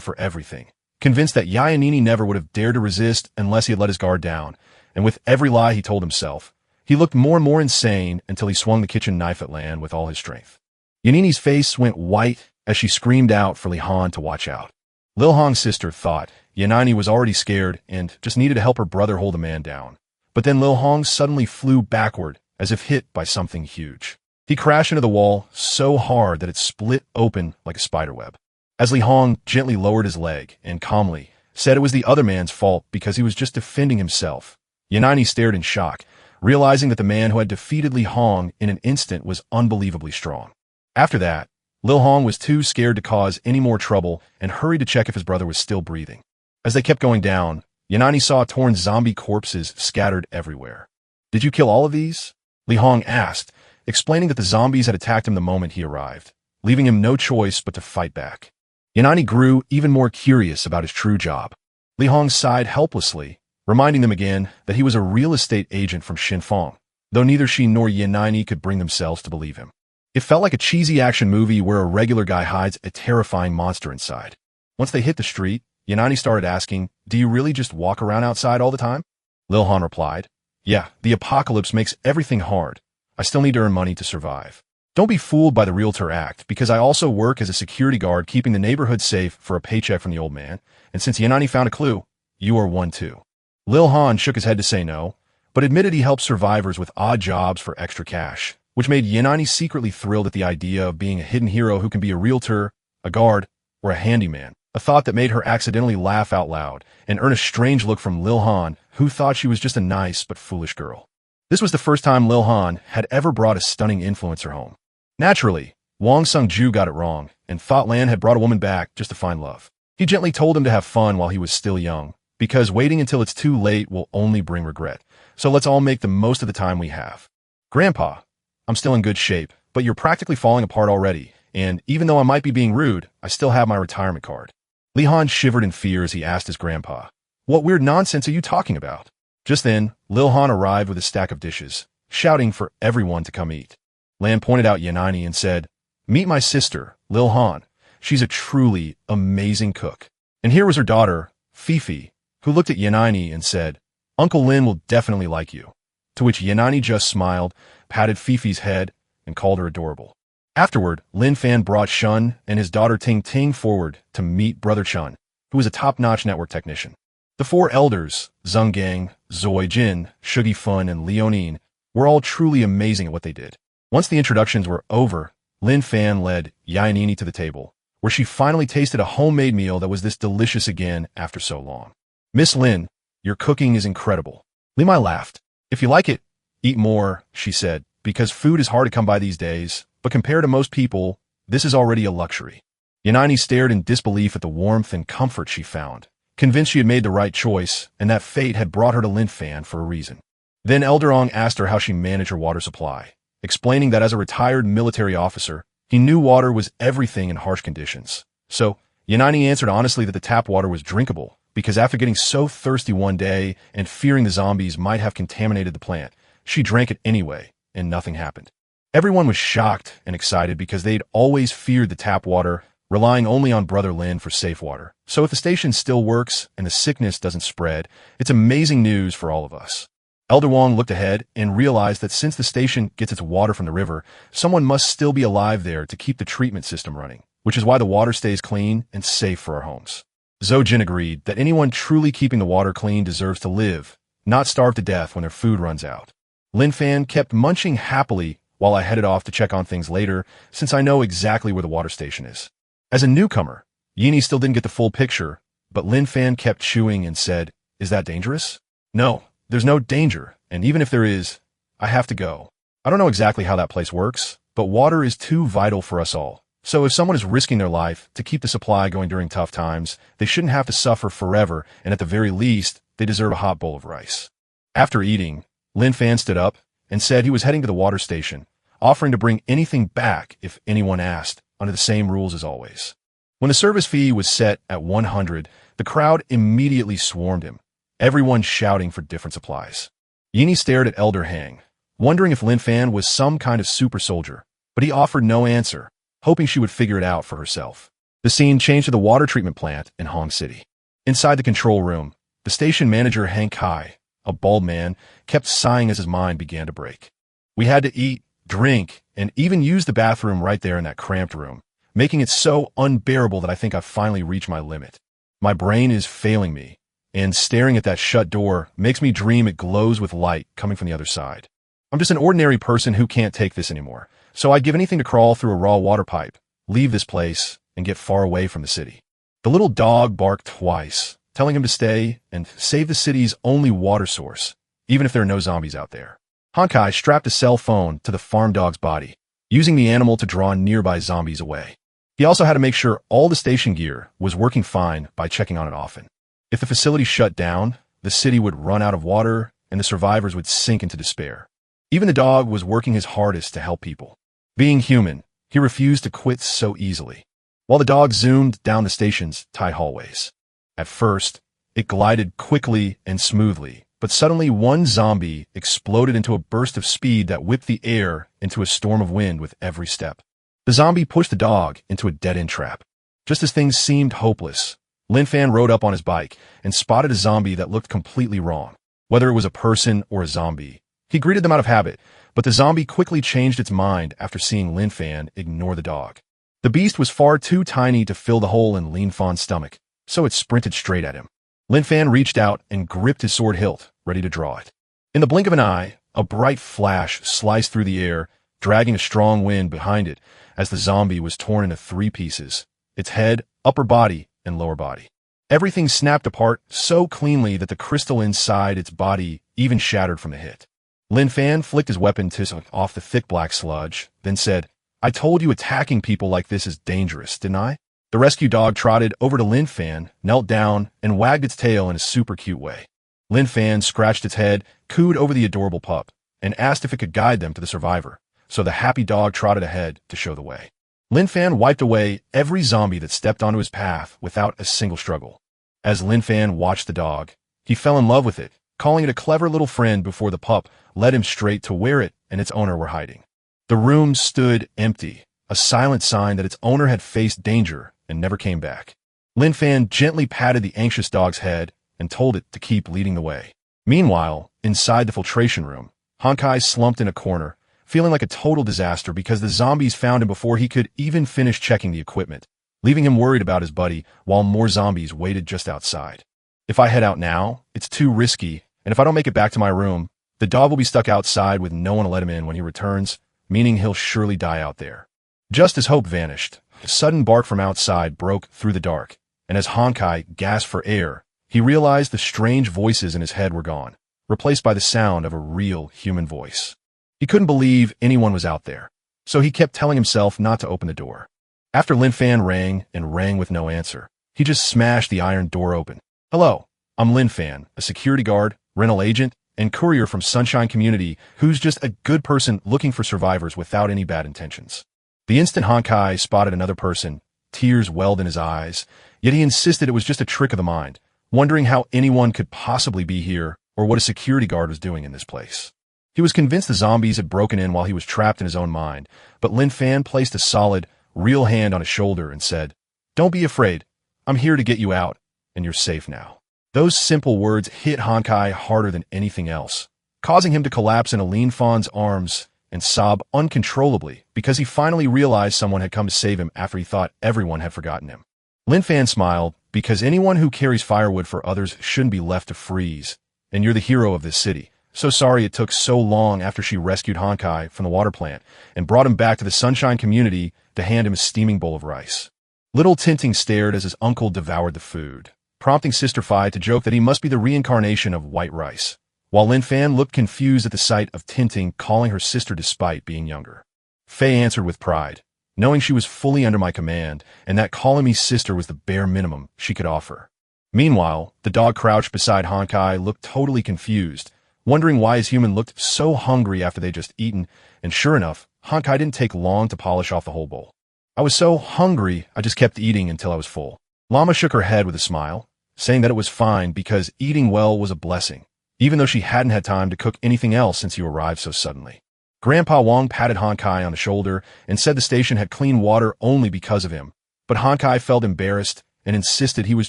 for everything, convinced that Yanini never would have dared to resist unless he had let his guard down, and with every lie he told himself, he looked more and more insane until he swung the kitchen knife at Lan with all his strength. Yanini's face went white as she screamed out for Li Han to watch out. Lil Hong's sister thought Yanini was already scared and just needed to help her brother hold the man down. But then Lil Hong suddenly flew backward as if hit by something huge. He crashed into the wall so hard that it split open like a spiderweb. As Li Hong gently lowered his leg and calmly said it was the other man's fault because he was just defending himself, Yanini stared in shock, realizing that the man who had defeated Li Hong in an instant was unbelievably strong. After that, Lil Hong was too scared to cause any more trouble and hurried to check if his brother was still breathing. As they kept going down, Yanani saw torn zombie corpses scattered everywhere. "Did you kill all of these?" Li Hong asked, explaining that the zombies had attacked him the moment he arrived, leaving him no choice but to fight back. Yanani grew even more curious about his true job. Li Hong sighed helplessly, reminding them again that he was a real estate agent from Xinfang, though neither she nor Yanani could bring themselves to believe him. It felt like a cheesy action movie where a regular guy hides a terrifying monster inside. Once they hit the street, Yanani started asking, "Do you really just walk around outside all the time?" Lil Han replied, "Yeah, the apocalypse makes everything hard. I still need to earn money to survive. Don't be fooled by the realtor act, because I also work as a security guard keeping the neighborhood safe for a paycheck from the old man, and since Yanani found a clue, you are one too." Lil Han shook his head to say no, but admitted he helped survivors with odd jobs for extra cash, which made Yanani secretly thrilled at the idea of being a hidden hero who can be a realtor, a guard, or a handyman, a thought that made her accidentally laugh out loud and earn a strange look from Lil Han, who thought she was just a nice but foolish girl. This was the first time Lil Han had ever brought a stunning influencer home. Naturally, Wang Sung-ju got it wrong and thought Lan had brought a woman back just to find love. He gently told him to have fun while he was still young, because waiting until it's too late will only bring regret. So let's all make the most of the time we have. "Grandpa, I'm still in good shape, but you're practically falling apart already, and even though I might be being rude, I still have my retirement card." Li Han shivered in fear as he asked his grandpa, "What weird nonsense are you talking about?" Just then, Lil Han arrived with a stack of dishes, shouting for everyone to come eat. Lan pointed out Yanani and said, "Meet my sister, Lil Han. She's a truly amazing cook." And here was her daughter, Fifi, who looked at Yanani and said, "Uncle Lin will definitely like you." To which Yanani just smiled, patted Fifi's head, and called her adorable. Afterward, Lin Fan brought Shun and his daughter Ting Ting forward to meet Brother Chun, who was a top-notch network technician. The four elders, Zhang Gang, Zoi Jin, Shugi Fun, and Leonine, were all truly amazing at what they did. Once the introductions were over, Lin Fan led Yanini to the table, where she finally tasted a homemade meal that was this delicious again after so long. "Miss Lin, your cooking is incredible." Li Mai laughed. "If you like it, eat more," she said, "because food is hard to come by these days, but compared to most people, this is already a luxury." Yanini stared in disbelief at the warmth and comfort she found, convinced she had made the right choice and that fate had brought her to Lin Fan for a reason. Then Elder Ong asked her how she managed her water supply, explaining that as a retired military officer, he knew water was everything in harsh conditions. So, Yanini answered honestly that the tap water was drinkable, because after getting so thirsty one day and fearing the zombies might have contaminated the plant, she drank it anyway, and nothing happened. Everyone was shocked and excited because they'd always feared the tap water, relying only on Brother Lin for safe water. So if the station still works and the sickness doesn't spread, it's amazing news for all of us. Elder Wong looked ahead and realized that since the station gets its water from the river, someone must still be alive there to keep the treatment system running, which is why the water stays clean and safe for our homes. Zhou Jin agreed that anyone truly keeping the water clean deserves to live, not starve to death when their food runs out. Lin Fan kept munching happily while I headed off to check on things later, since I know exactly where the water station is. As a newcomer, Yini still didn't get the full picture, but Lin Fan kept chewing and said, "Is that dangerous?" "No, there's no danger, and even if there is, I have to go. I don't know exactly how that place works, but water is too vital for us all. So if someone is risking their life to keep the supply going during tough times, they shouldn't have to suffer forever, and at the very least, they deserve a hot bowl of rice." After eating, Lin Fan stood up and said he was heading to the water station, offering to bring anything back if anyone asked, under the same rules as always. When the service fee was set at 100, the crowd immediately swarmed him, everyone shouting for different supplies. Yini stared at Elder Hang, wondering if Lin Fan was some kind of super soldier, but he offered no answer, hoping she would figure it out for herself. The scene changed to the water treatment plant in Hong City. Inside the control room, the station manager Hank Kai, a bald man, kept sighing as his mind began to break. We had to eat, drink, and even use the bathroom right there in that cramped room, making it so unbearable that I think I've finally reached my limit. My brain is failing me, and staring at that shut door makes me dream it glows with light coming from the other side. I'm just an ordinary person who can't take this anymore, so I'd give anything to crawl through a raw water pipe, leave this place, and get far away from the city. The little dog barked twice, telling him to stay and save the city's only water source, even if there are no zombies out there. Honkai strapped a cell phone to the farm dog's body, using the animal to draw nearby zombies away. He also had to make sure all the station gear was working fine by checking on it often. If the facility shut down, the city would run out of water and the survivors would sink into despair. Even the dog was working his hardest to help people. Being human, he refused to quit so easily, while the dog zoomed down the station's tight hallways. At first, it glided quickly and smoothly, but suddenly one zombie exploded into a burst of speed that whipped the air into a storm of wind with every step. The zombie pushed the dog into a dead-end trap. Just as things seemed hopeless, Lin Fan rode up on his bike and spotted a zombie that looked completely wrong. Whether it was a person or a zombie, he greeted them out of habit, but the zombie quickly changed its mind after seeing Lin Fan ignore the dog. The beast was far too tiny to fill the hole in Lin Fan's stomach, so it sprinted straight at him. Lin Fan reached out and gripped his sword hilt, ready to draw it. In the blink of an eye, a bright flash sliced through the air, dragging a strong wind behind it as the zombie was torn into 3 pieces, its head, upper body, and lower body. Everything snapped apart so cleanly that the crystal inside its body even shattered from the hit. Lin Fan flicked his weapon tips off the thick black sludge, then said, "I told you attacking people like this is dangerous, didn't I?" The rescue dog trotted over to Lin Fan, knelt down, and wagged its tail in a super cute way. Lin Fan scratched its head, cooed over the adorable pup, and asked if it could guide them to the survivor, so the happy dog trotted ahead to show the way. Lin Fan wiped away every zombie that stepped onto his path without a single struggle. As Lin Fan watched the dog, he fell in love with it, calling it a clever little friend before the pup led him straight to where it and its owner were hiding. The room stood empty, a silent sign that its owner had faced danger and never came back. Lin Fan gently patted the anxious dog's head and told it to keep leading the way. Meanwhile, inside the filtration room, Honkai slumped in a corner, feeling like a total disaster because the zombies found him before he could even finish checking the equipment, leaving him worried about his buddy while more zombies waited just outside. If I head out now, it's too risky, and if I don't make it back to my room, the dog will be stuck outside with no one to let him in when he returns, meaning he'll surely die out there. Just as hope vanished, a sudden bark from outside broke through the dark, and as Honkai gasped for air, he realized the strange voices in his head were gone, replaced by the sound of a real human voice. He couldn't believe anyone was out there, so he kept telling himself not to open the door. After Lin Fan rang and rang with no answer, he just smashed the iron door open. "Hello, I'm Lin Fan, a security guard, rental agent, and courier from Sunshine Community who's just a good person looking for survivors without any bad intentions." The instant Honkai spotted another person, tears welled in his eyes, yet he insisted it was just a trick of the mind, wondering how anyone could possibly be here or what a security guard was doing in this place. He was convinced the zombies had broken in while he was trapped in his own mind, but Lin Fan placed a solid, real hand on his shoulder and said, "Don't be afraid. I'm here to get you out, and you're safe now." Those simple words hit Honkai harder than anything else, causing him to collapse in Lin Fan's arms and sob uncontrollably because he finally realized someone had come to save him after he thought everyone had forgotten him. Lin Fan smiled because anyone who carries firewood for others shouldn't be left to freeze, and you're the hero of this city. So sorry it took so long after she rescued Honkai from the water plant and brought him back to the Sunshine community to hand him a steaming bowl of rice. Little Tinting stared as his uncle devoured the food, prompting Sister Phi to joke that he must be the reincarnation of white rice, while Lin Fan looked confused at the sight of Tinting calling her sister despite being younger. Faye answered with pride, knowing she was fully under my command and that calling me sister was the bare minimum she could offer. Meanwhile, the dog crouched beside Honkai looked totally confused, wondering why his human looked so hungry after they'd just eaten, and sure enough, Honkai didn't take long to polish off the whole bowl. "I was so hungry, I just kept eating until I was full." Llama shook her head with a smile, saying that it was fine because eating well was a blessing, even though she hadn't had time to cook anything else since you arrived so suddenly. Grandpa Wong patted Honkai on the shoulder and said the station had clean water only because of him, but Honkai felt embarrassed and insisted he was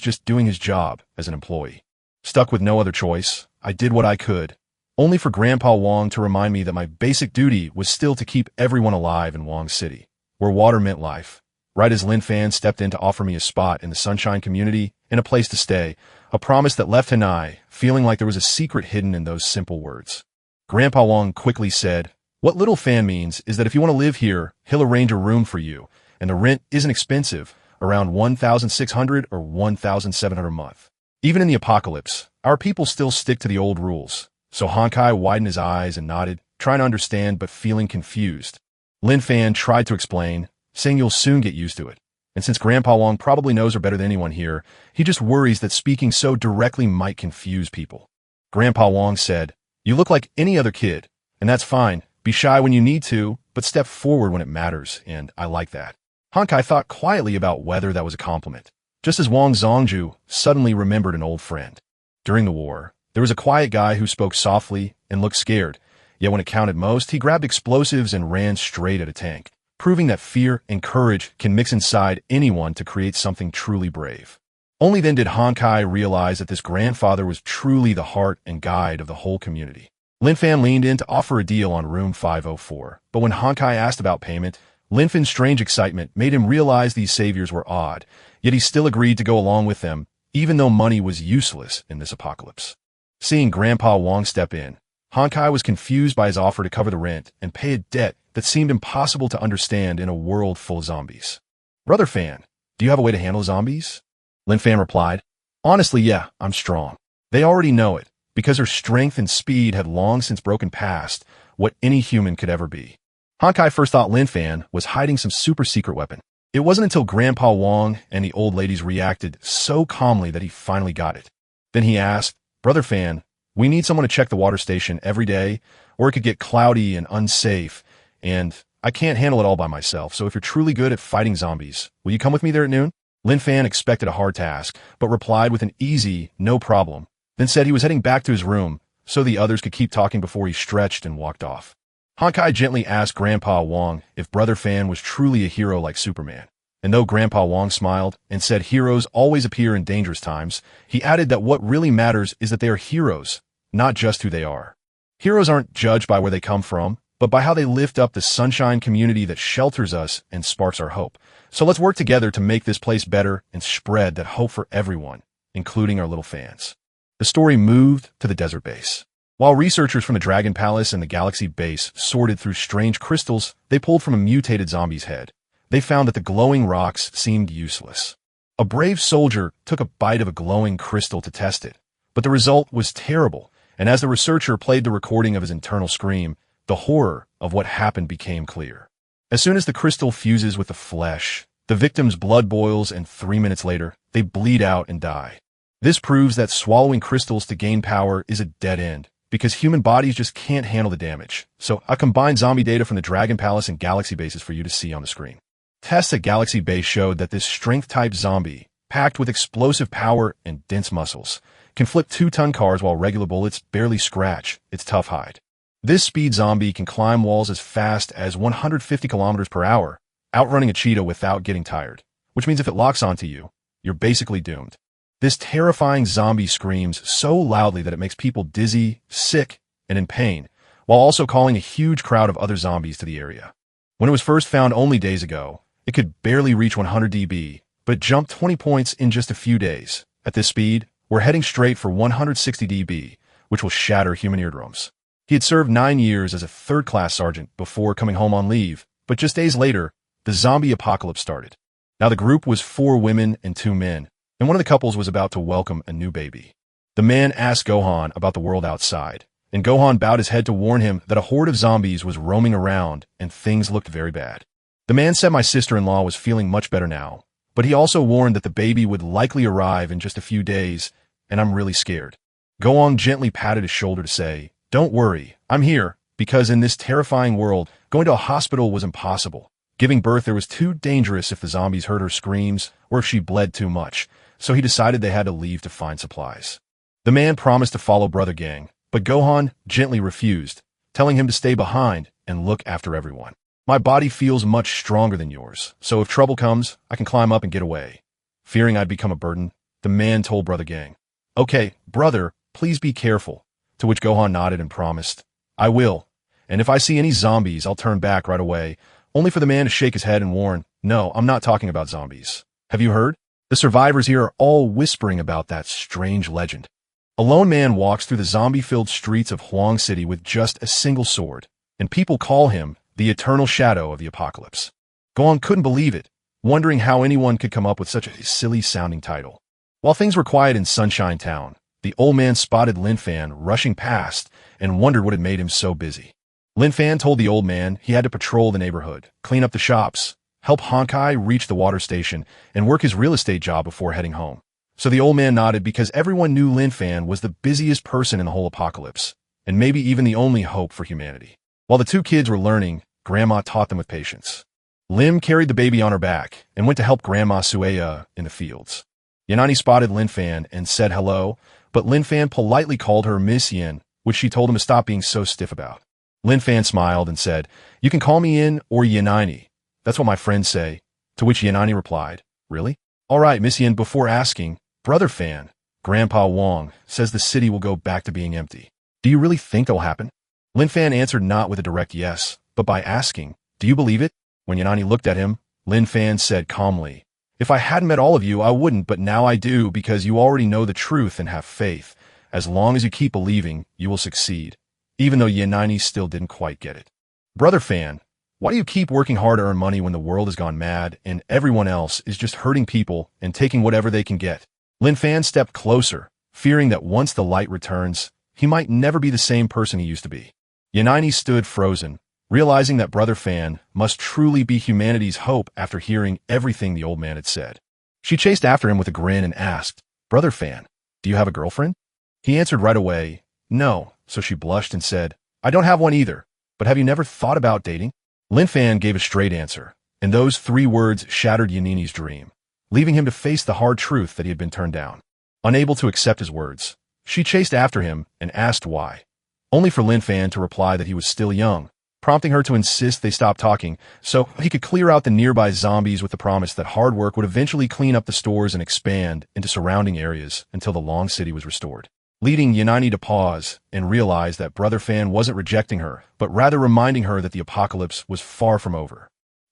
just doing his job as an employee. Stuck with no other choice, I did what I could, only for Grandpa Wong to remind me that my basic duty was still to keep everyone alive in Wong City, where water meant life, right as Lin Fan stepped in to offer me a spot in the Sunshine community and a place to stay, a promise that left Hanai feeling like there was a secret hidden in those simple words. Grandpa Wong quickly said, "What Little Fan means is that if you want to live here, he'll arrange a room for you, and the rent isn't expensive, around 1,600 or 1,700 a month. Even in the apocalypse, our people still stick to the old rules." So Honkai widened his eyes and nodded, trying to understand but feeling confused. Lin Fan tried to explain, saying you'll soon get used to it. And since Grandpa Wong probably knows her better than anyone here, he just worries that speaking so directly might confuse people. Grandpa Wong said, "You look like any other kid, and that's fine. Be shy when you need to, but step forward when it matters, and I like that." Honkai thought quietly about whether that was a compliment, just as Wang Zongju suddenly remembered an old friend. During the war, there was a quiet guy who spoke softly and looked scared, yet when it counted most, he grabbed explosives and ran straight at a tank, proving that fear and courage can mix inside anyone to create something truly brave. Only then did Honkai realize that this grandfather was truly the heart and guide of the whole community. Lin Fan leaned in to offer a deal on room 504, but when Honkai asked about payment, Lin Fan's strange excitement made him realize these saviors were odd, yet he still agreed to go along with them, even though money was useless in this apocalypse. Seeing Grandpa Wong step in, Honkai was confused by his offer to cover the rent and pay a debt that seemed impossible to understand in a world full of zombies. "Brother Fan, do you have a way to handle zombies?" Lin Fan replied, "Honestly, yeah, I'm strong." They already know it, because her strength and speed had long since broken past what any human could ever be. Honkai first thought Lin Fan was hiding some super secret weapon. It wasn't until Grandpa Wong and the old ladies reacted so calmly that he finally got it. Then he asked, "Brother Fan, we need someone to check the water station every day, or it could get cloudy and unsafe, and I can't handle it all by myself, so if you're truly good at fighting zombies, will you come with me there at noon?" Lin Fan expected a hard task, but replied with an easy, "No problem," then said he was heading back to his room so the others could keep talking before he stretched and walked off. Honkai gently asked Grandpa Wong if Brother Fan was truly a hero like Superman. And though Grandpa Wong smiled and said heroes always appear in dangerous times, he added that what really matters is that they are heroes, not just who they are. Heroes aren't judged by where they come from, but by how they lift up the Sunshine community that shelters us and sparks our hope. So let's work together to make this place better and spread that hope for everyone, including our little fans. The story moved to the desert base. While researchers from the Dragon Palace and the Galaxy Base sorted through strange crystals they pulled from a mutated zombie's head, they found that the glowing rocks seemed useless. A brave soldier took a bite of a glowing crystal to test it, but the result was terrible, and as the researcher played the recording of his internal scream, the horror of what happened became clear. As soon as the crystal fuses with the flesh, the victim's blood boils and 3 minutes later, they bleed out and die. This proves that swallowing crystals to gain power is a dead end, because human bodies just can't handle the damage. So I combined zombie data from the Dragon Palace and Galaxy Bases for you to see on the screen. Tests at Galaxy Base showed that this strength-type zombie, packed with explosive power and dense muscles, can flip 2-ton cars while regular bullets barely scratch its tough hide. This speed zombie can climb walls as fast as 150 kilometers per hour, outrunning a cheetah without getting tired, which means if it locks onto you, you're basically doomed. This terrifying zombie screams so loudly that it makes people dizzy, sick, and in pain, while also calling a huge crowd of other zombies to the area. When it was first found only days ago, it could barely reach 100 dB, but jumped 20 points in just a few days. At this speed, we're heading straight for 160 dB, which will shatter human eardrums. He had served 9 years as a third-class sergeant before coming home on leave, but just days later, the zombie apocalypse started. Now the group was 4 women and 2 men, and one of the couples was about to welcome a new baby. The man asked Gohan about the world outside, and Gohan bowed his head to warn him that a horde of zombies was roaming around and things looked very bad. The man said my sister-in-law was feeling much better now, but he also warned that the baby would likely arrive in just a few days, and I'm really scared. Gohan gently patted his shoulder to say, "Don't worry, I'm here, because in this terrifying world, going to a hospital was impossible. Giving birth there was too dangerous if the zombies heard her screams or if she bled too much, so he decided they had to leave to find supplies." The man promised to follow Brother Gang, but Gohan gently refused, telling him to stay behind and look after everyone. "My body feels much stronger than yours, so if trouble comes, I can climb up and get away." Fearing I'd become a burden, the man told Brother Gang, "Okay, brother, please be careful," to which Gohan nodded and promised, "I will, and if I see any zombies, I'll turn back right away," only for the man to shake his head and warn, "No, I'm not talking about zombies. Have you heard? The survivors here are all whispering about that strange legend." A lone man walks through the zombie-filled streets of Huang City with just a single sword, and people call him the eternal shadow of the apocalypse. Gohan couldn't believe it, wondering how anyone could come up with such a silly-sounding title. While things were quiet in Sunshine Town, the old man spotted Lin Fan rushing past and wondered what had made him so busy. Lin Fan told the old man he had to patrol the neighborhood, clean up the shops, help Honkai reach the water station, and work his real estate job before heading home. So the old man nodded because everyone knew Lin Fan was the busiest person in the whole apocalypse, and maybe even the only hope for humanity. While the 2 kids were learning, Grandma taught them with patience. Lim carried the baby on her back and went to help Grandma Sueya in the fields. Yanani spotted Lin Fan and said hello, but Lin Fan politely called her Miss Yin, which she told him to stop being so stiff about. Lin Fan smiled and said, "You can call me Yin or Yanani. That's what my friends say," to which Yanani replied, "Really? All right, Miss Yin," before asking, "Brother Fan, Grandpa Wong says the city will go back to being empty. Do you really think that'll happen?" Lin Fan answered not with a direct yes, but by asking, "Do you believe it?" When Yanani looked at him, Lin Fan said calmly, "If I hadn't met all of you, I wouldn't, but now I do because you already know the truth and have faith. As long as you keep believing, you will succeed," even though Yanani still didn't quite get it. "Brother Fan, why do you keep working hard to earn money when the world has gone mad and everyone else is just hurting people and taking whatever they can get?" Lin Fan stepped closer, fearing that once the light returns, he might never be the same person he used to be. Yanani stood frozen, realizing that Brother Fan must truly be humanity's hope after hearing everything the old man had said. She chased after him with a grin and asked, "Brother Fan, do you have a girlfriend?" He answered right away, "No," so she blushed and said, "I don't have one either, but have you never thought about dating?" Lin Fan gave a straight answer, and those 3 words shattered Yanini's dream, leaving him to face the hard truth that he had been turned down. Unable to accept his words, she chased after him and asked why, only for Lin Fan to reply that he was still young, prompting her to insist they stop talking so he could clear out the nearby zombies with the promise that hard work would eventually clean up the stores and expand into surrounding areas until the Long City was restored, leading Yanani to pause and realize that Brother Fan wasn't rejecting her, but rather reminding her that the apocalypse was far from over.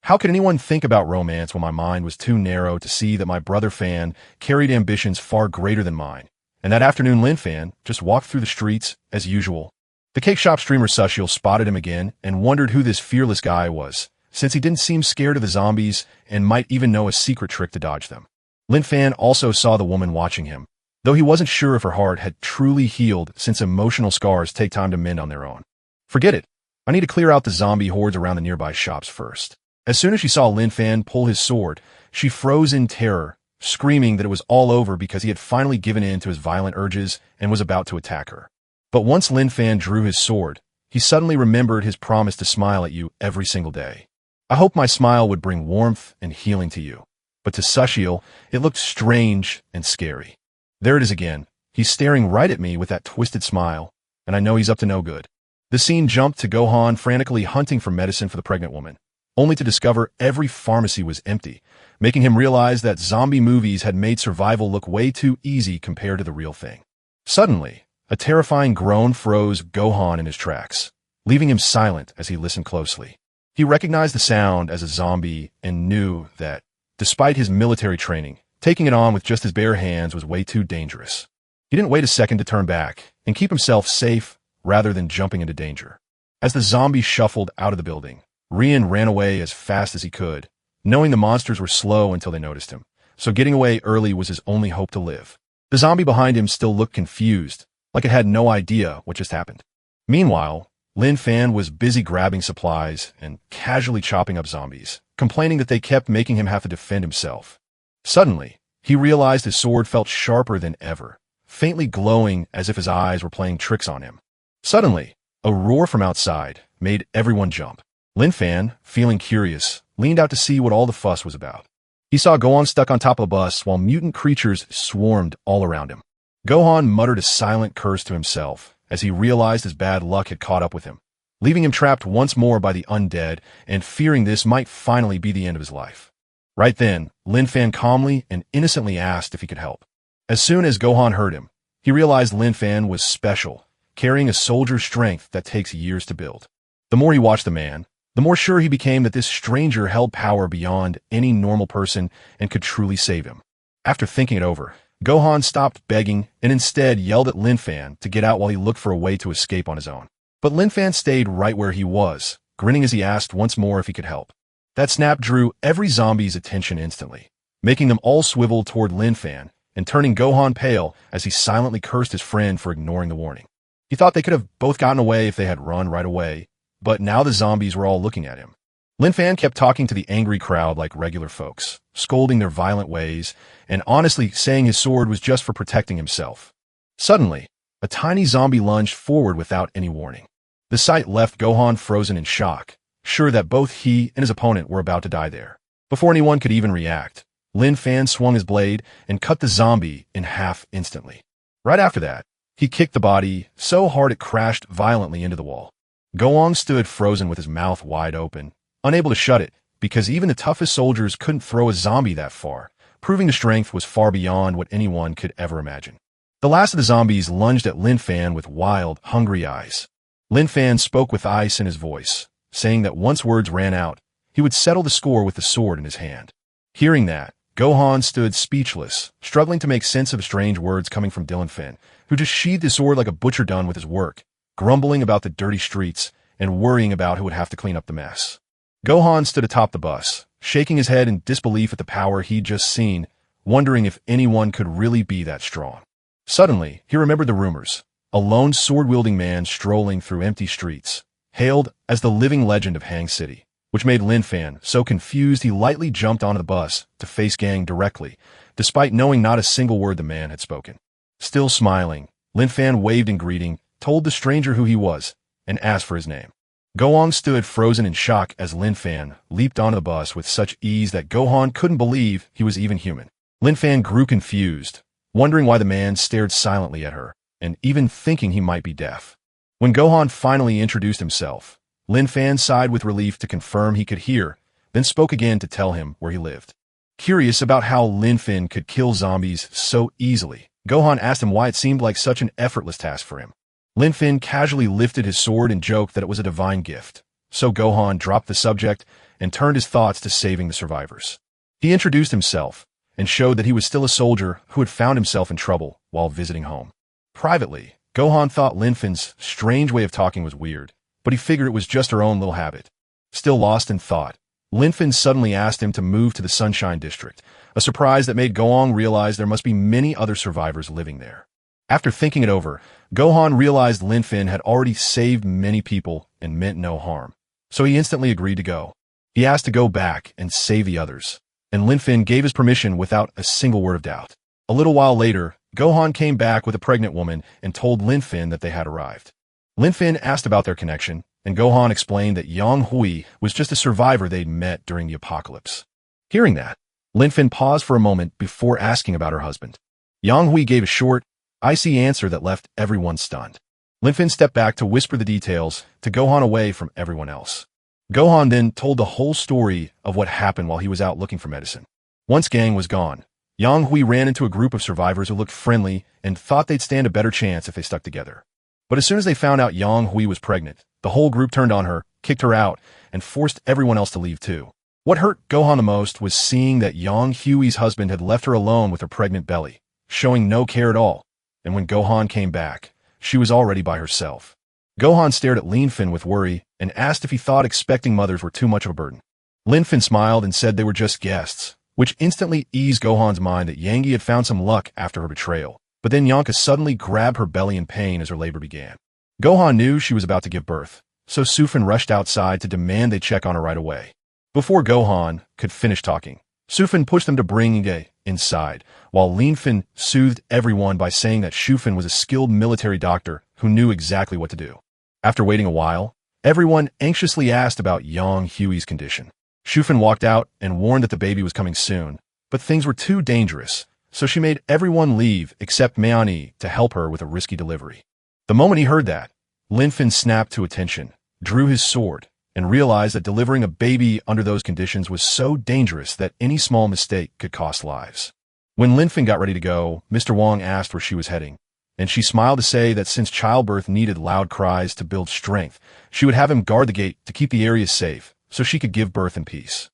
How could anyone think about romance when my mind was too narrow to see that my Brother Fan carried ambitions far greater than mine? And that afternoon Lin Fan just walked through the streets as usual. The cake shop streamer Sushiel spotted him again and wondered who this fearless guy was, since he didn't seem scared of the zombies and might even know a secret trick to dodge them. Lin Fan also saw the woman watching him, though he wasn't sure if her heart had truly healed since emotional scars take time to mend on their own. "Forget it. I need to clear out the zombie hordes around the nearby shops first." As soon as she saw Lin Fan pull his sword, she froze in terror, screaming that it was all over because he had finally given in to his violent urges and was about to attack her. But once Lin Fan drew his sword, he suddenly remembered his promise to smile at you every single day. "I hope my smile would bring warmth and healing to you." But to Sushiel, it looked strange and scary. There it is again. He's staring right at me with that twisted smile, and I know he's up to no good. The scene jumped to Gohan frantically hunting for medicine for the pregnant woman, only to discover every pharmacy was empty, making him realize that zombie movies had made survival look way too easy compared to the real thing. Suddenly, a terrifying groan froze Gohan in his tracks, leaving him silent as he listened closely. He recognized the sound as a zombie and knew that, despite his military training, taking it on with just his bare hands was way too dangerous. He didn't wait a second to turn back and keep himself safe rather than jumping into danger. As the zombie shuffled out of the building, Rian ran away as fast as he could, knowing the monsters were slow until they noticed him, so getting away early was his only hope to live. The zombie behind him still looked confused, like it had no idea what just happened. Meanwhile, Lin Fan was busy grabbing supplies and casually chopping up zombies, complaining that they kept making him have to defend himself. Suddenly, he realized his sword felt sharper than ever, faintly glowing as if his eyes were playing tricks on him. Suddenly, a roar from outside made everyone jump. Lin Fan, feeling curious, leaned out to see what all the fuss was about. He saw Gohan stuck on top of a bus while mutant creatures swarmed all around him. Gohan muttered a silent curse to himself as he realized his bad luck had caught up with him, leaving him trapped once more by the undead and fearing this might finally be the end of his life. Right then, Lin Fan calmly and innocently asked if he could help. As soon as Gohan heard him, he realized Lin Fan was special, carrying a soldier's strength that takes years to build. The more he watched the man, the more sure he became that this stranger held power beyond any normal person and could truly save him. After thinking it over, Gohan stopped begging and instead yelled at Lin Fan to get out while he looked for a way to escape on his own. But Lin Fan stayed right where he was, grinning as he asked once more if he could help. That snap drew every zombie's attention instantly, making them all swivel toward Lin Fan and turning Gohan pale as he silently cursed his friend for ignoring the warning. He thought they could have both gotten away if they had run right away, but now the zombies were all looking at him. Lin Fan kept talking to the angry crowd like regular folks, scolding their violent ways, and honestly saying his sword was just for protecting himself. Suddenly, a tiny zombie lunged forward without any warning. The sight left Gohan frozen in shock, sure that both he and his opponent were about to die there. Before anyone could even react, Lin Fan swung his blade and cut the zombie in half instantly. Right after that, he kicked the body so hard it crashed violently into the wall. Gohan stood frozen with his mouth wide open, unable to shut it because even the toughest soldiers couldn't throw a zombie that far, proving the strength was far beyond what anyone could ever imagine. The last of the zombies lunged at Lin Fan with wild, hungry eyes. Lin Fan spoke with ice in his voice, saying that once words ran out, he would settle the score with the sword in his hand. Hearing that, Gohan stood speechless, struggling to make sense of strange words coming from Lin Fan, who just sheathed his sword like a butcher done with his work, grumbling about the dirty streets and worrying about who would have to clean up the mess. Gohan stood atop the bus, shaking his head in disbelief at the power he'd just seen, wondering if anyone could really be that strong. Suddenly, he remembered the rumors. A lone sword-wielding man strolling through empty streets, hailed as the living legend of Hang City, which made Lin Fan so confused he lightly jumped onto the bus to face Gang directly, despite knowing not a single word the man had spoken. Still smiling, Lin Fan waved in greeting, told the stranger who he was, and asked for his name. Gohan stood frozen in shock as Lin Fan leaped onto the bus with such ease that Gohan couldn't believe he was even human. Lin Fan grew confused, wondering why the man stared silently at her, and even thinking he might be deaf. When Gohan finally introduced himself, Lin Fan sighed with relief to confirm he could hear, then spoke again to tell him where he lived. Curious about how Lin Fan could kill zombies so easily, Gohan asked him why it seemed like such an effortless task for him. Lin Fan casually lifted his sword and joked that it was a divine gift, so Gohan dropped the subject and turned his thoughts to saving the survivors. He introduced himself and showed that he was still a soldier who had found himself in trouble while visiting home. Privately, Gohan thought Lin Fan's strange way of talking was weird, but he figured it was just her own little habit. Still lost in thought, Lin Fan suddenly asked him to move to the Sunshine District, a surprise that made Gohan realize there must be many other survivors living there. After thinking it over, Gohan realized Lin Fan had already saved many people and meant no harm, so he instantly agreed to go. He asked to go back and save the others, and Lin Fan gave his permission without a single word of doubt. A little while later, Gohan came back with a pregnant woman and told Lin Fan that they had arrived. Lin Fan asked about their connection, and Gohan explained that Yang Hui was just a survivor they'd met during the apocalypse. Hearing that, Linfin paused for a moment before asking about her husband. Yang Hui gave a short, icy answer that left everyone stunned. Linfin stepped back to whisper the details to Gohan away from everyone else. Gohan then told the whole story of what happened while he was out looking for medicine. Once Gang was gone, Yang Hui ran into a group of survivors who looked friendly and thought they'd stand a better chance if they stuck together. But as soon as they found out Yang Hui was pregnant, the whole group turned on her, kicked her out, and forced everyone else to leave too. What hurt Gohan the most was seeing that Yang Hui's husband had left her alone with her pregnant belly, showing no care at all, and when Gohan came back, she was already by herself. Gohan stared at Linfin with worry and asked if he thought expecting mothers were too much of a burden. Linfin smiled and said they were just guests, which instantly eased Gohan's mind that Yangi had found some luck after her betrayal. But then Yanka suddenly grabbed her belly in pain as her labor began. Gohan knew she was about to give birth, so Sufin rushed outside to demand they check on her right away. Before Gohan could finish talking, Sufin pushed them to bring Inge inside, while Linfin soothed everyone by saying that Shufin was a skilled military doctor who knew exactly what to do. After waiting a while, everyone anxiously asked about Yang Hui's condition. Shufin walked out and warned that the baby was coming soon, but things were too dangerous, so she made everyone leave except Meani to help her with a risky delivery. The moment he heard that, Linfin snapped to attention, drew his sword, and realized that delivering a baby under those conditions was so dangerous that any small mistake could cost lives. When Linfin got ready to go, Mr. Wong asked where she was heading, and she smiled to say that since childbirth needed loud cries to build strength, she would have him guard the gate to keep the area safe so she could give birth in peace.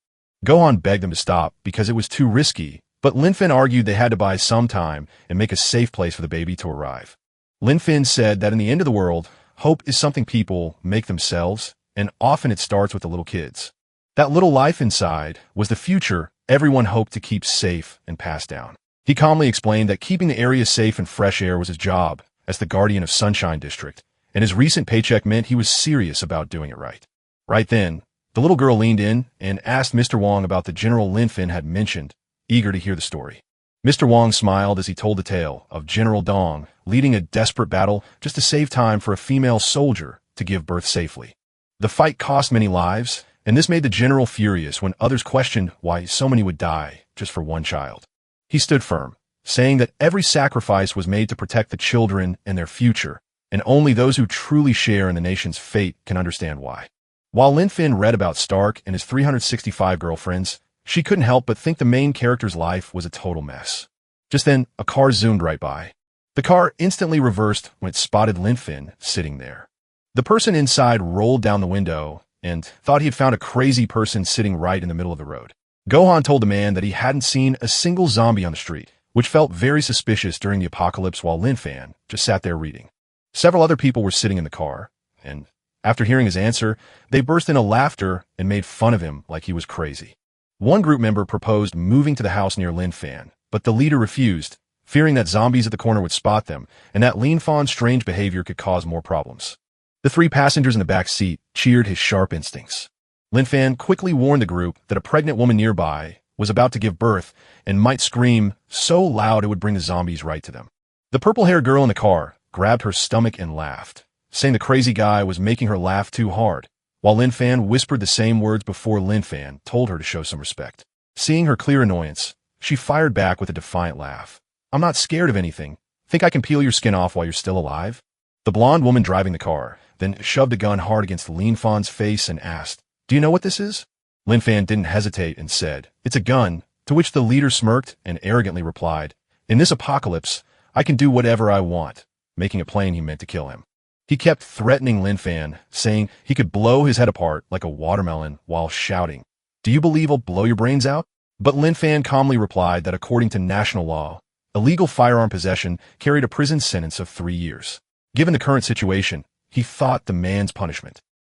Gohan begged them to stop because it was too risky, but Linfin argued they had to buy some time and make a safe place for the baby to arrive. Linfin said that in the end of the world, hope is something people make themselves, and often it starts with the little kids. That little life inside was the future everyone hoped to keep safe and pass down. He calmly explained that keeping the area safe and fresh air was his job as the guardian of Sunshine District, and his recent paycheck meant he was serious about doing it right. Right then, the little girl leaned in and asked Mr. Wong about the General Linfin had mentioned, eager to hear the story. Mr. Wong smiled as he told the tale of General Dong leading a desperate battle just to save time for a female soldier to give birth safely. The fight cost many lives, and this made the general furious when others questioned why so many would die just for one child. He stood firm, saying that every sacrifice was made to protect the children and their future, and only those who truly share in the nation's fate can understand why. While Linfin read about Stark and his 365 girlfriends, she couldn't help but think the main character's life was a total mess. Just then, a car zoomed right by. The car instantly reversed when it spotted Linfin sitting there. The person inside rolled down the window and thought he had found a crazy person sitting right in the middle of the road. Gohan told the man that he hadn't seen a single zombie on the street, which felt very suspicious during the apocalypse while Linfin just sat there reading. Several other people were sitting in the car, and after hearing his answer, they burst into laughter and made fun of him like he was crazy. One group member proposed moving to the house near Linfin, but the leader refused, fearing that zombies at the corner would spot them and that Linfin's strange behavior could cause more problems. The three passengers in the back seat cheered his sharp instincts. Linfin quickly warned the group that a pregnant woman nearby was about to give birth and might scream so loud it would bring the zombies right to them. The purple-haired girl in the car grabbed her stomach and laughed, saying the crazy guy was making her laugh too hard, while Linfin whispered the same words before Linfin told her to show some respect. Seeing her clear annoyance, she fired back with a defiant laugh. "I'm not scared of anything. Think I can peel your skin off while you're still alive?" The blonde woman driving the car then shoved a gun hard against Linfin's face and asked, "Do you know what this is?" Linfin didn't hesitate and said, "It's a gun," to which the leader smirked and arrogantly replied, "In this apocalypse, I can do whatever I want," making it plain he meant to kill him. He kept threatening Linfin, saying he could blow his head apart like a watermelon while shouting, "Do you believe I'll blow your brains out?" But Linfin calmly replied that according to national law, illegal firearm possession carried a prison sentence of 3 years. Given the current situation, he thought the man's punishment